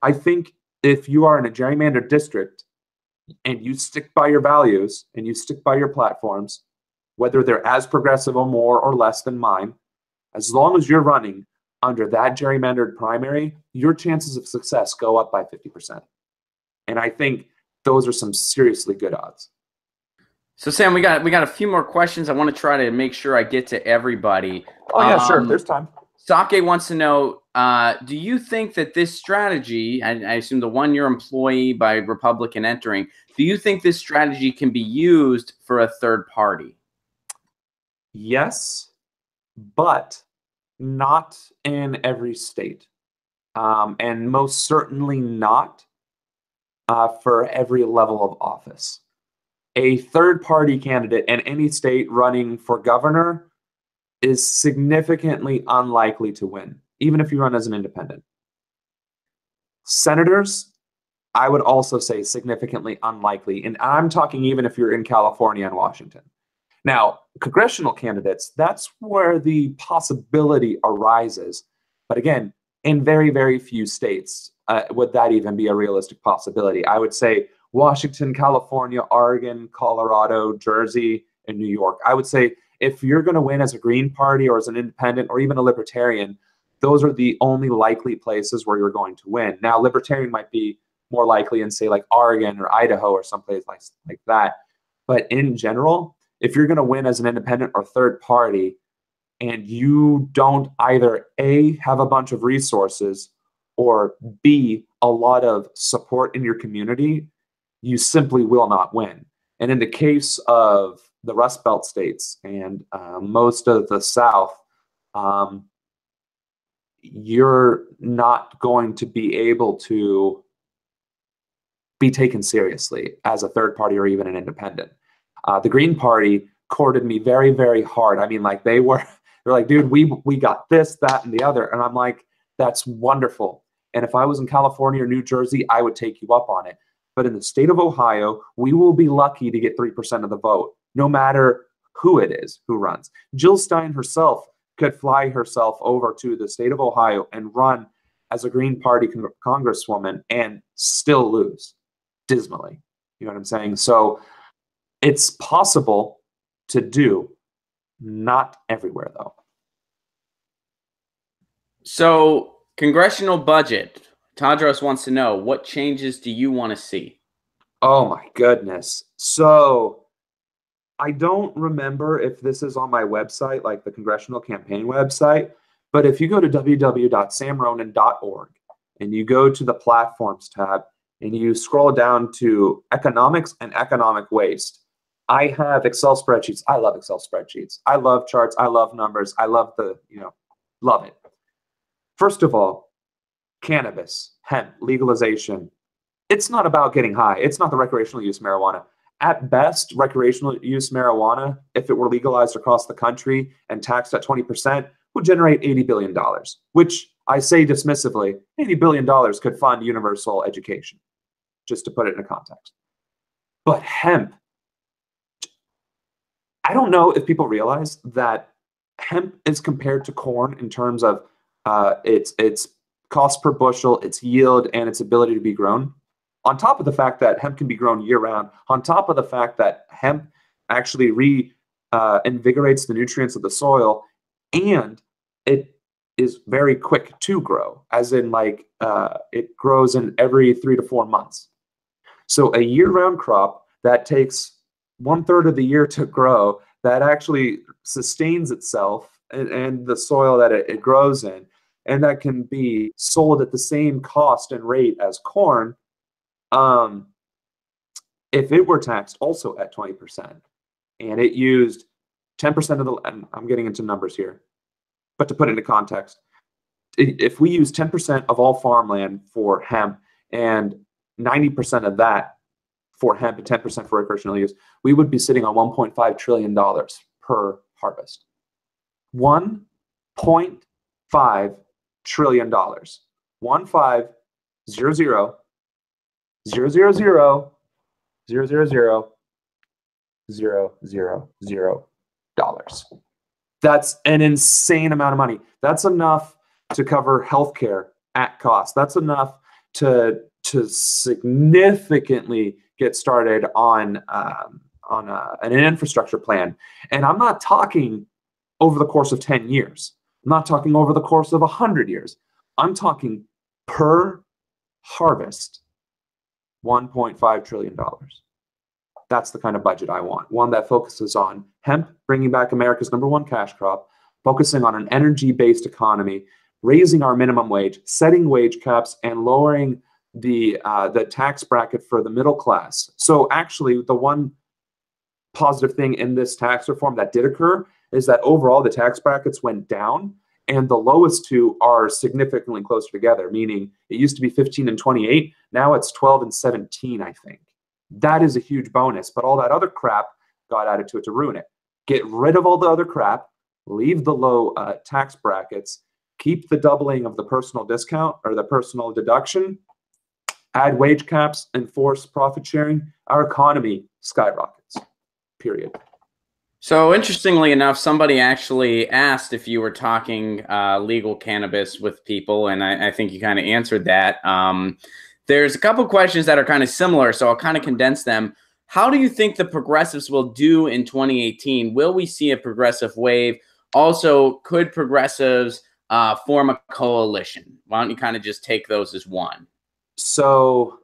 I think if you are in a gerrymandered district and you stick by your values and you stick by your platforms, whether they're as progressive or more or less than mine, as long as you're running under that gerrymandered primary, your chances of success go up by 50%. And I think those are some seriously good odds. So Sam, we got a few more questions. I want to try to make sure I get to everybody. Oh yeah, sure. There's time. Sake wants to know, do you think that this strategy, I assume the one-year employee by Republican entering, do you think this strategy can be used for a third party? Yes, but not in every state. And most certainly not for every level of office. A third-party candidate in any state running for governor is significantly unlikely to win, even if you run as an independent. Senators, I would also say significantly unlikely. And I'm talking even if you're in California and Washington. Now, congressional candidates, that's where the possibility arises. But again, in very, very few states would that even be a realistic possibility. I would say Washington, California, Oregon, Colorado, Jersey, and New York. I would say if you're going to win as a Green Party or as an independent or even a libertarian, those are the only likely places where you're going to win. Now, libertarian might be more likely in, say, like Oregon or Idaho or someplace like that. But in general, if you're going to win as an independent or third party and you don't either A, have a bunch of resources, or B, a lot of support in your community, you simply will not win. And in the case of the Rust Belt states and most of the South, you're not going to be able to be taken seriously as a third party or even an independent. The Green Party courted me very, very hard. I mean, like they're like, dude, we got this, that, and the other. And I'm like, that's wonderful. And if I was in California or New Jersey, I would take you up on it. But in the state of Ohio, we will be lucky to get 3% of the vote, no matter who it is who runs. Jill Stein herself could fly herself over to the state of Ohio and run as a Green Party congresswoman and still lose dismally. You know what I'm saying? So it's possible to do, not everywhere though. So, congressional budget. Tadros wants to know, what changes do you want to see? Oh my goodness. So I don't remember if this is on my website, like the congressional campaign website, but if you go to www.samronan.org and you go to the platforms tab and you scroll down to economics and economic waste, I have Excel spreadsheets. I love Excel spreadsheets. I love charts. I love numbers. I love love it. First of all, cannabis, hemp, legalization. It's not about getting high. It's not the recreational use marijuana. At best, recreational use marijuana, if it were legalized across the country and taxed at 20%, would generate $80 billion, which I say dismissively, $80 billion could fund universal education, just to put it in a context. But hemp, I don't know if people realize that hemp is compared to corn in terms of its cost per bushel, its yield, and its ability to be grown. On top of the fact that hemp can be grown year-round, on top of the fact that hemp actually invigorates the nutrients of the soil, and it is very quick to grow, as in it grows in every 3 to 4 months. So a year-round crop that takes 1/3 of the year to grow, that actually sustains itself and the soil that it grows in, and that can be sold at the same cost and rate as corn, if it were taxed also at 20% and it used 10% of the, and I'm getting into numbers here, but to put it into context, if we use 10% of all farmland for hemp and 90% of that for hemp and 10% for recreational use, we would be sitting on $1.5 trillion per harvest. $1.5 trillion. 1,500,000,000 dollars. That's an insane amount of money. That's enough to cover healthcare at cost. That's enough to significantly get started on an infrastructure plan. And I'm not talking over the course of 10 years. I'm not talking over the course of 100 years. I'm talking per harvest, $1.5 trillion. That's the kind of budget I want. One that focuses on hemp, bringing back America's #1 cash crop, focusing on an energy-based economy, raising our minimum wage, setting wage caps, and lowering the tax bracket for the middle class. So actually, the one positive thing in this tax reform that did occur is that overall the tax brackets went down, and the lowest two are significantly closer together, meaning it used to be 15 and 28. Now it's 12 and 17, I think. That is a huge bonus, but all that other crap got added to it to ruin it. Get rid of all the other crap, leave the low tax brackets, keep the doubling of the personal discount or the personal deduction, add wage caps, enforce profit sharing, our economy skyrockets, period. So interestingly enough, somebody actually asked if you were talking legal cannabis with people, and I think you kind of answered that. There's a couple questions that are kind of similar, so I'll kind of condense them. How do you think the progressives will do in 2018? Will we see a progressive wave? Also, could progressives form a coalition? Why don't you kind of just take those as one? So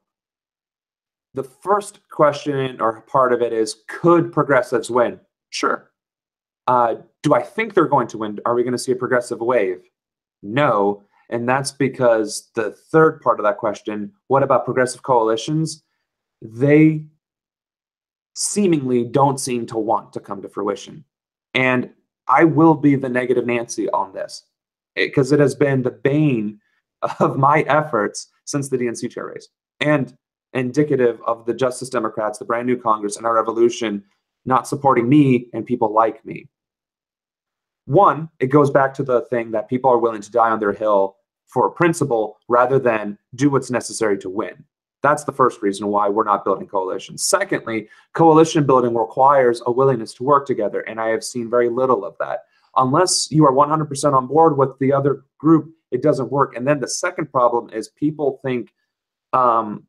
the first question or part of it is, could progressives win? Sure. Do I think they're going to win? Are we going to see a progressive wave? No. And that's because the third part of that question, what about progressive coalitions? They seemingly don't seem to want to come to fruition. And I will be the negative Nancy on this because it has been the bane of my efforts since the DNC chair race and indicative of the Justice Democrats, the brand new Congress, and our evolution not supporting me and people like me. One, it goes back to the thing that people are willing to die on their hill for a principle rather than do what's necessary to win. That's the first reason why we're not building coalitions. Secondly, coalition building requires a willingness to work together, and I have seen very little of that. Unless you are 100% on board with the other group, it doesn't work. And then the second problem is people think,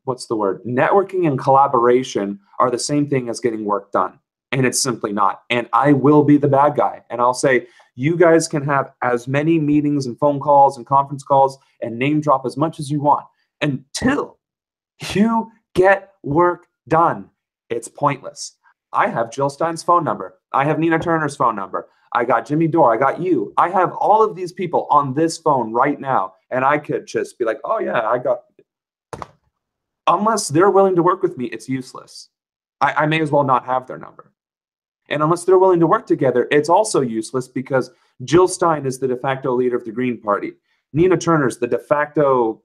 what's the word? Networking and collaboration are the same thing as getting work done. And it's simply not. And I will be the bad guy. And I'll say, you guys can have as many meetings and phone calls and conference calls and name drop as much as you want until you get work done. It's pointless. I have Jill Stein's phone number. I have Nina Turner's phone number. I got Jimmy Dore. I got you. I have all of these people on this phone right now. And I could just be like, oh, yeah, I got. Unless they're willing to work with me, it's useless. I may as well not have their number. And unless they're willing to work together, it's also useless because Jill Stein is the de facto leader of the Green Party. Nina Turner's the de facto,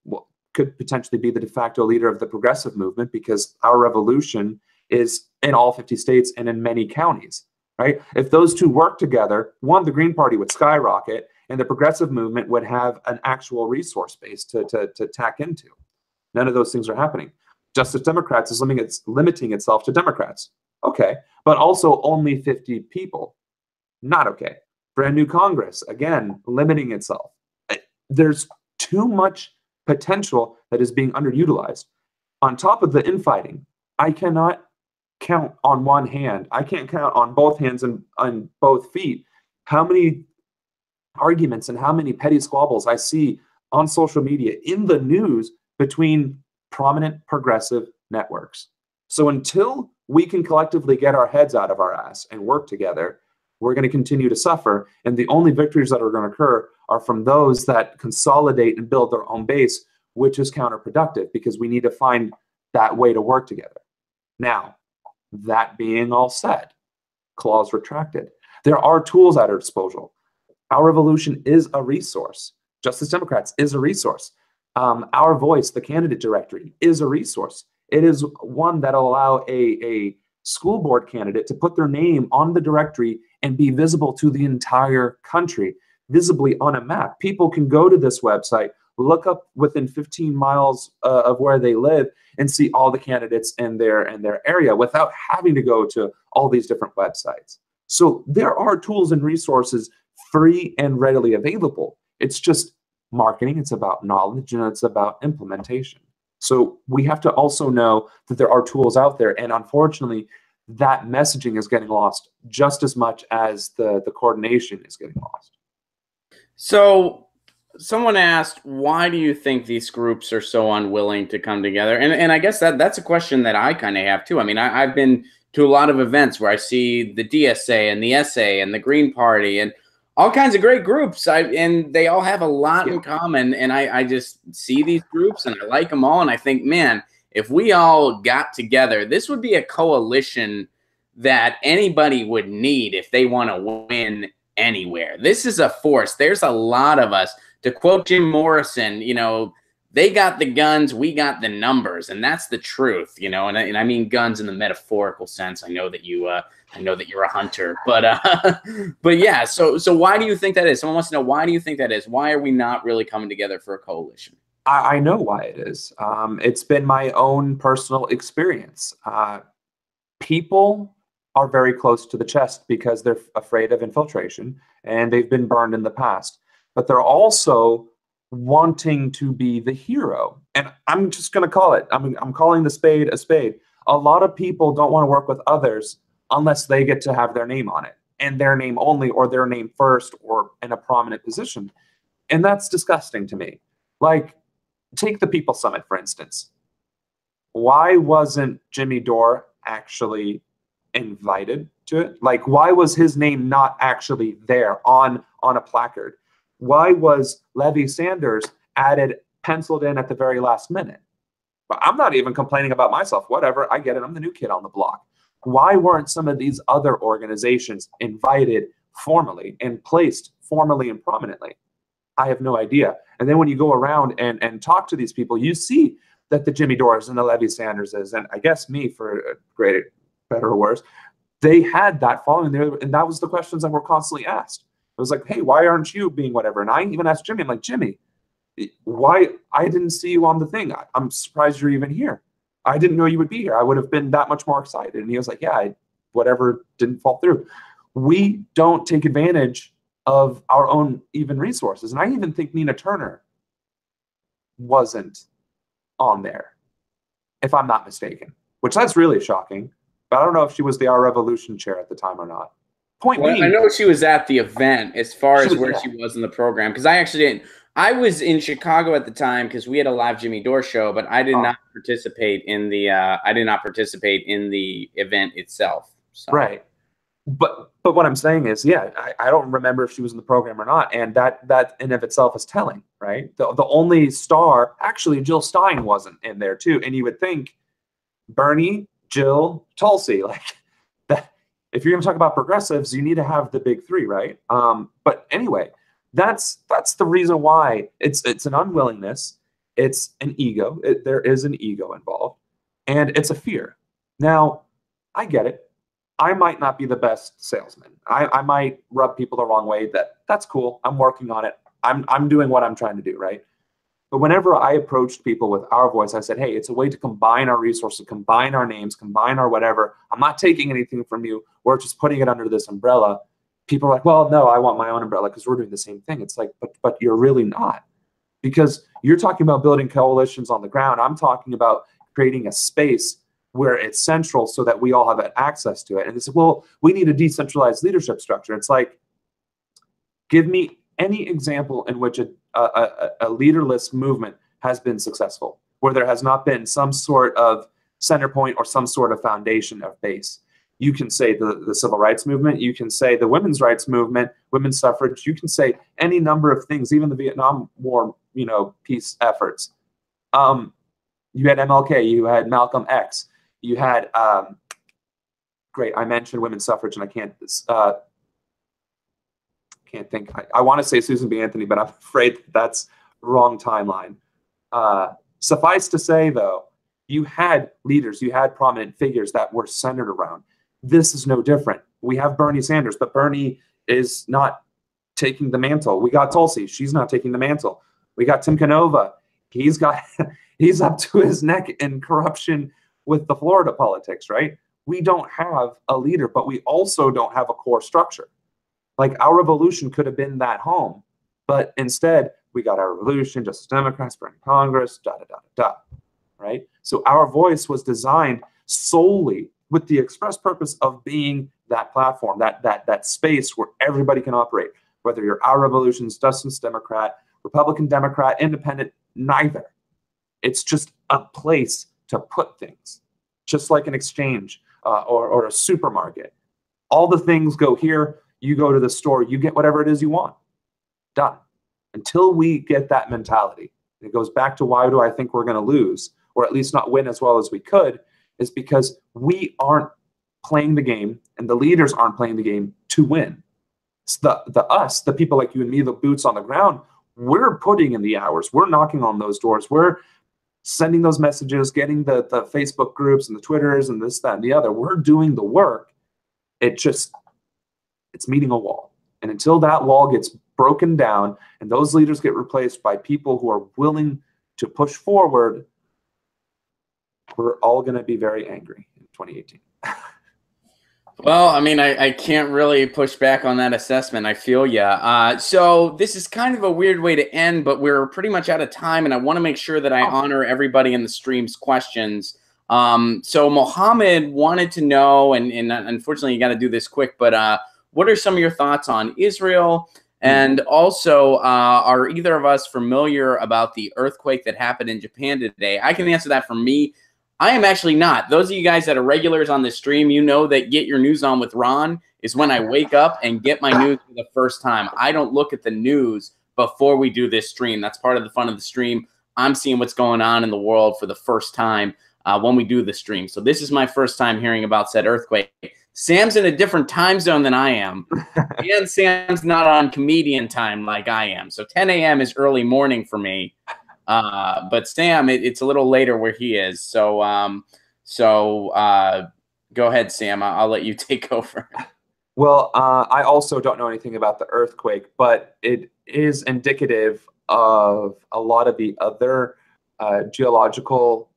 well, could potentially be the de facto leader of the progressive movement because our revolution is in all 50 states and in many counties, right? If those two work together, one, the Green Party would skyrocket and the progressive movement would have an actual resource base to tack into. None of those things are happening. Justice Democrats is limiting itself to Democrats. Okay, but also only 50 people. Not okay. Brand new Congress, again, limiting itself. There's too much potential that is being underutilized. On top of the infighting, I cannot count on one hand. I can't count on both hands and on both feet how many arguments and how many petty squabbles I see on social media, in the news, between prominent progressive networks. So until we can collectively get our heads out of our ass and work together, we're going to continue to suffer. And the only victories that are going to occur are from those that consolidate and build their own base, which is counterproductive because we need to find that way to work together. Now, that being all said, clause retracted. There are tools at our disposal. Our revolution is a resource. Justice Democrats is a resource. Our voice, the candidate directory, is a resource. It is one that'll allow a school board candidate to put their name on the directory and be visible to the entire country, visibly on a map. People can go to this website, look up within 15 miles of where they live, and see all the candidates in their area without having to go to all these different websites. So there are tools and resources free and readily available. It's just marketing, it's about knowledge, and it's about implementation. So we have to also know that there are tools out there, and unfortunately, that messaging is getting lost just as much as the coordination is getting lost. So someone asked, why do you think these groups are so unwilling to come together? And I guess that's a question that I kind of have too. I mean, I've been to a lot of events where I see the DSA and the SA and the Green Party and all kinds of great groups, and they all have a lot in common. And I just see these groups and I like them all. And I think, man, if we all got together, this would be a coalition that anybody would need if they want to win anywhere. This is a force. There's a lot of us. To quote Jim Morrison, you know, they got the guns, we got the numbers, and that's the truth, you know. And I mean guns in the metaphorical sense. I know that you're a hunter, but yeah. So why do you think that is? Someone wants to know, why do you think that is? Why are we not really coming together for a coalition? I know why it is. It's been my own personal experience. People are very close to the chest because they're afraid of infiltration and they've been burned in the past. But they're also wanting to be the hero. And I'm just going to call it, I'm calling the spade a spade. A lot of people don't want to work with others unless they get to have their name on it, and their name only, or their name first, or in a prominent position. And that's disgusting to me. Like, take the People Summit, for instance. Why wasn't Jimmy Dore actually invited to it? Like, why was his name not actually there on a placard? Why was Levy Sanders penciled in at the very last minute? I'm not even complaining about myself. Whatever, I get it. I'm the new kid on the block. Why weren't some of these other organizations invited formally and placed formally and prominently? I have no idea. And then when you go around and talk to these people, you see that the Jimmy Dores and the Levy Sanderses, and I guess me, for better or worse, they had that following there, and that was the questions that were constantly asked. It was like, hey, why aren't you being whatever? And I even asked Jimmy, I'm like, Jimmy, why I didn't see you on the thing? I'm surprised you're even here. I didn't know you would be here. I would have been that much more excited. And he was like, yeah, whatever didn't fall through. We don't take advantage of our own even resources. And I even think Nina Turner wasn't on there, if I'm not mistaken, which that's really shocking. But I don't know if she was the Our Revolution chair at the time or not. Point Well, I being, know she was at the event as far as where yeah. she was in the program, because I actually didn't. I was in Chicago at the time because we had a live Jimmy Dore show, but I did not participate in the. I did not participate in the event itself. So. Right. But what I'm saying is, yeah, I don't remember if she was in the program or not, and that in of itself is telling, right? The only star, actually, Jill Stein wasn't in there too, and you would think Bernie, Jill, Tulsi, like that. If you're going to talk about progressives, you need to have the big three, right? But anyway, that's the reason why it's an unwillingness, it's an ego. There is an ego involved, and it's a fear. Now, I get it. I might not be the best salesman. I might rub people the wrong way. That's cool. I'm working on it. I'm doing what I'm trying to do, right? But whenever I approached people with Our Voice, I said, hey, it's a way to combine our resources, combine our names, combine our whatever. I'm not taking anything from you. We're just putting it under this umbrella. People are like, well, no, I want my own umbrella because we're doing the same thing. It's like, but you're really not, because you're talking about building coalitions on the ground. I'm talking about creating a space where it's central so that we all have access to it. And they said, well, we need a decentralized leadership structure. It's like, give me any example in which a leaderless movement has been successful, where there has not been some sort of center point or some sort of foundation of base. You can say the civil rights movement, you can say the women's rights movement, women's suffrage, you can say any number of things, even the Vietnam War, peace efforts. You had MLK, you had Malcolm X, you had, great, I mentioned women's suffrage and I can't think. I want to say Susan B. Anthony, but I'm afraid that's wrong timeline. Suffice to say, though, you had leaders, you had prominent figures that were centered around. This is no different. We have Bernie Sanders, but Bernie is not taking the mantle. We got Tulsi. She's not taking the mantle. We got Tim Canova. He's up to his neck in corruption with the Florida politics, right? We don't have a leader, but we also don't have a core structure. Like Our Revolution could have been that home, but instead we got Our Revolution, Justice Democrats, Burning Congress, right? So Our Voice was designed solely with the express purpose of being that platform, that space where everybody can operate, whether you're Our Revolution's, Justice Democrat, Republican, Democrat, Independent, neither. It's just a place to put things, just like an exchange or a supermarket. All the things go here. You go to the store, you get whatever it is you want. Done. Until we get that mentality, it goes back to why do I think we're going to lose, or at least not win as well as we could, is because we aren't playing the game and the leaders aren't playing the game to win. It's the people like you and me, the boots on the ground, we're putting in the hours. We're knocking on those doors. We're sending those messages, getting the Facebook groups and the Twitters and this, that, and the other. We're doing the work. It's meeting a wall. And until that wall gets broken down and those leaders get replaced by people who are willing to push forward, we're all going to be very angry in 2018. Well, I mean, I can't really push back on that assessment. I feel ya. So this is kind of a weird way to end, but we're pretty much out of time, and I want to make sure that I honor everybody in the stream's questions. So Mohammed wanted to know, and unfortunately you got to do this quick, but what are some of your thoughts on Israel? And also, are either of us familiar about the earthquake that happened in Japan today? I can answer that for me. I am actually not. Those of you guys that are regulars on this stream, you know that Get Your News On with Ron is when I wake up and get my news for the first time. I don't look at the news before we do this stream. That's part of the fun of the stream. I'm seeing what's going on in the world for the first time when we do the stream. So this is my first time hearing about said earthquake. Sam's in a different time zone than I am. And Sam's not on comedian time like I am. So 10 a.m. is early morning for me. But Sam, it's a little later where he is. So Go ahead, Sam. I'll let you take over. Well, I also don't know anything about the earthquake, but it is indicative of a lot of the other geological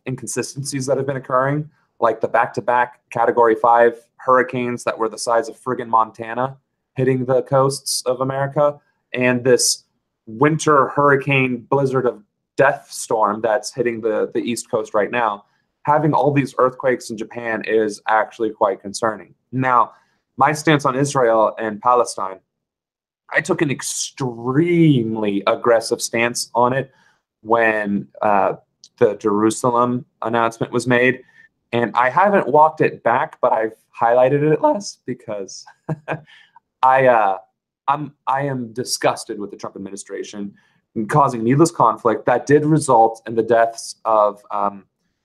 inconsistencies that have been occurring, like the back-to-back Category 5 hurricanes that were the size of friggin' Montana hitting the coasts of America, and this winter hurricane blizzard of death storm that's hitting the East Coast right now. Having all these earthquakes in Japan is actually quite concerning. Now, my stance on Israel and Palestine, I took an extremely aggressive stance on it when the Jerusalem announcement was made. And I haven't walked it back, but I've highlighted it less because I am disgusted with the Trump administration causing needless conflict that did result in the deaths of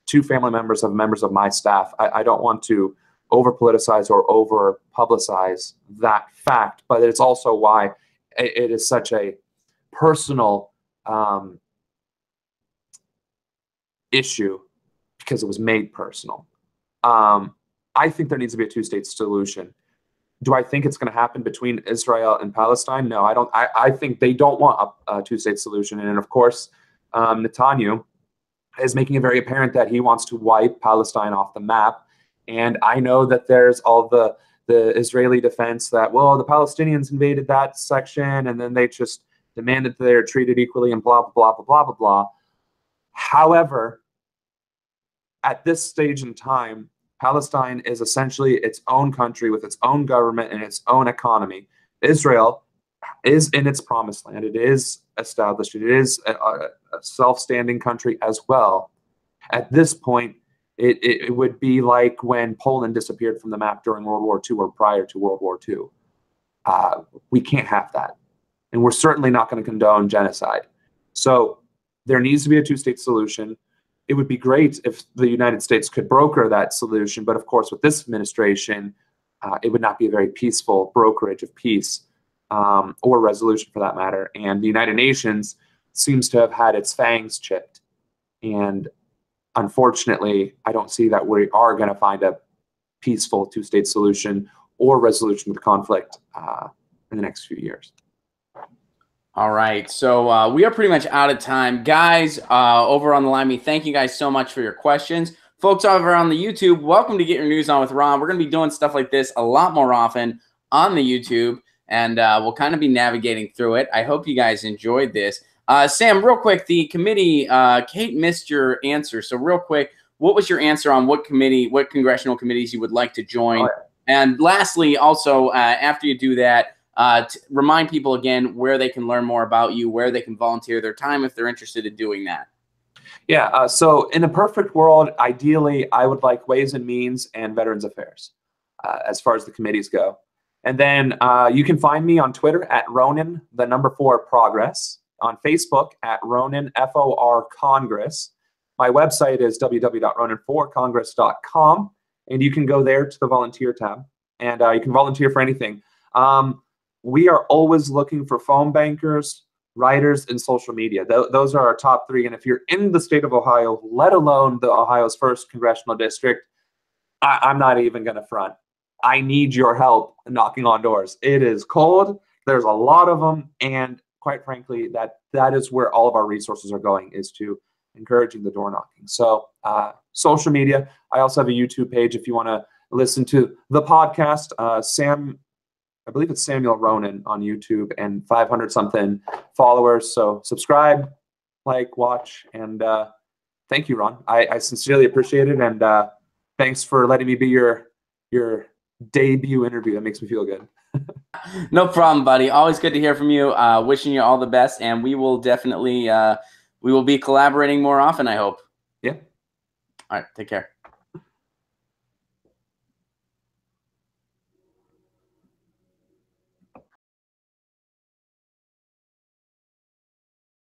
two family members of my staff. I don't want to over politicize or over publicize that fact, but it's also why it is such a personal issue, because it was made personal. I think there needs to be a two-state solution. Do I think it's going to happen between Israel and Palestine? No, I don't. I think they don't want a two-state solution. And of course, Netanyahu is making it very apparent that he wants to wipe Palestine off the map. And I know that there's all the Israeli defense that, well, the Palestinians invaded that section and then they just demanded that they're treated equally and blah, blah, blah, blah, blah, blah, blah. However, at this stage in time, Palestine is essentially its own country with its own government and its own economy. Israel is in its promised land. It is established. It is a self-standing country as well. At this point, it would be like when Poland disappeared from the map during World War II or prior to World War II. We can't have that. And we're certainly not going to condone genocide. So there needs to be a two-state solution. It would be great if the United States could broker that solution. But of course, with this administration, it would not be a very peaceful brokerage of peace or resolution for that matter. And the United Nations seems to have had its fangs chipped. And unfortunately, I don't see that we are going to find a peaceful two-state solution or resolution of the conflict in the next few years. All right, so we are pretty much out of time. Guys, over on the Line Me, thank you guys so much for your questions. Folks over on the YouTube, welcome to Get Your News On with Ron. We're going to be doing stuff like this a lot more often on the YouTube, and we'll kind of be navigating through it. I hope you guys enjoyed this. Sam, real quick, the committee, Kate missed your answer. So real quick, what was your answer on what congressional committees you would like to join? And lastly, also, after you do that, remind people again where they can learn more about you, where they can volunteer their time if they're interested in doing that. Yeah, so in a perfect world, ideally, I would like Ways and Means and Veterans Affairs as far as the committees go. And then you can find me on Twitter at Ronan, the number 4 Progress, on Facebook at Ronan, FOR Congress. My website is www.ronan4congress.com, and you can go there to the volunteer tab, and you can volunteer for anything. We are always looking for phone bankers, writers, and social media. Those are our top 3. And if you're in the state of Ohio, let alone the Ohio's 1st congressional district, I'm not even going to front. I need your help knocking on doors. It is cold. There's a lot of them. And quite frankly, that is where all of our resources are going, is to encouraging the door knocking. So social media. I also have a YouTube page if you want to listen to the podcast. I believe it's Samuel Ronan on YouTube, and 500 something followers. So subscribe, like, watch, and thank you, Ron. I sincerely appreciate it, and thanks for letting me be your debut interview. That makes me feel good. No problem, buddy. Always good to hear from you. Wishing you all the best, and we will definitely we will be collaborating more often, I hope. Yeah. All right. Take care.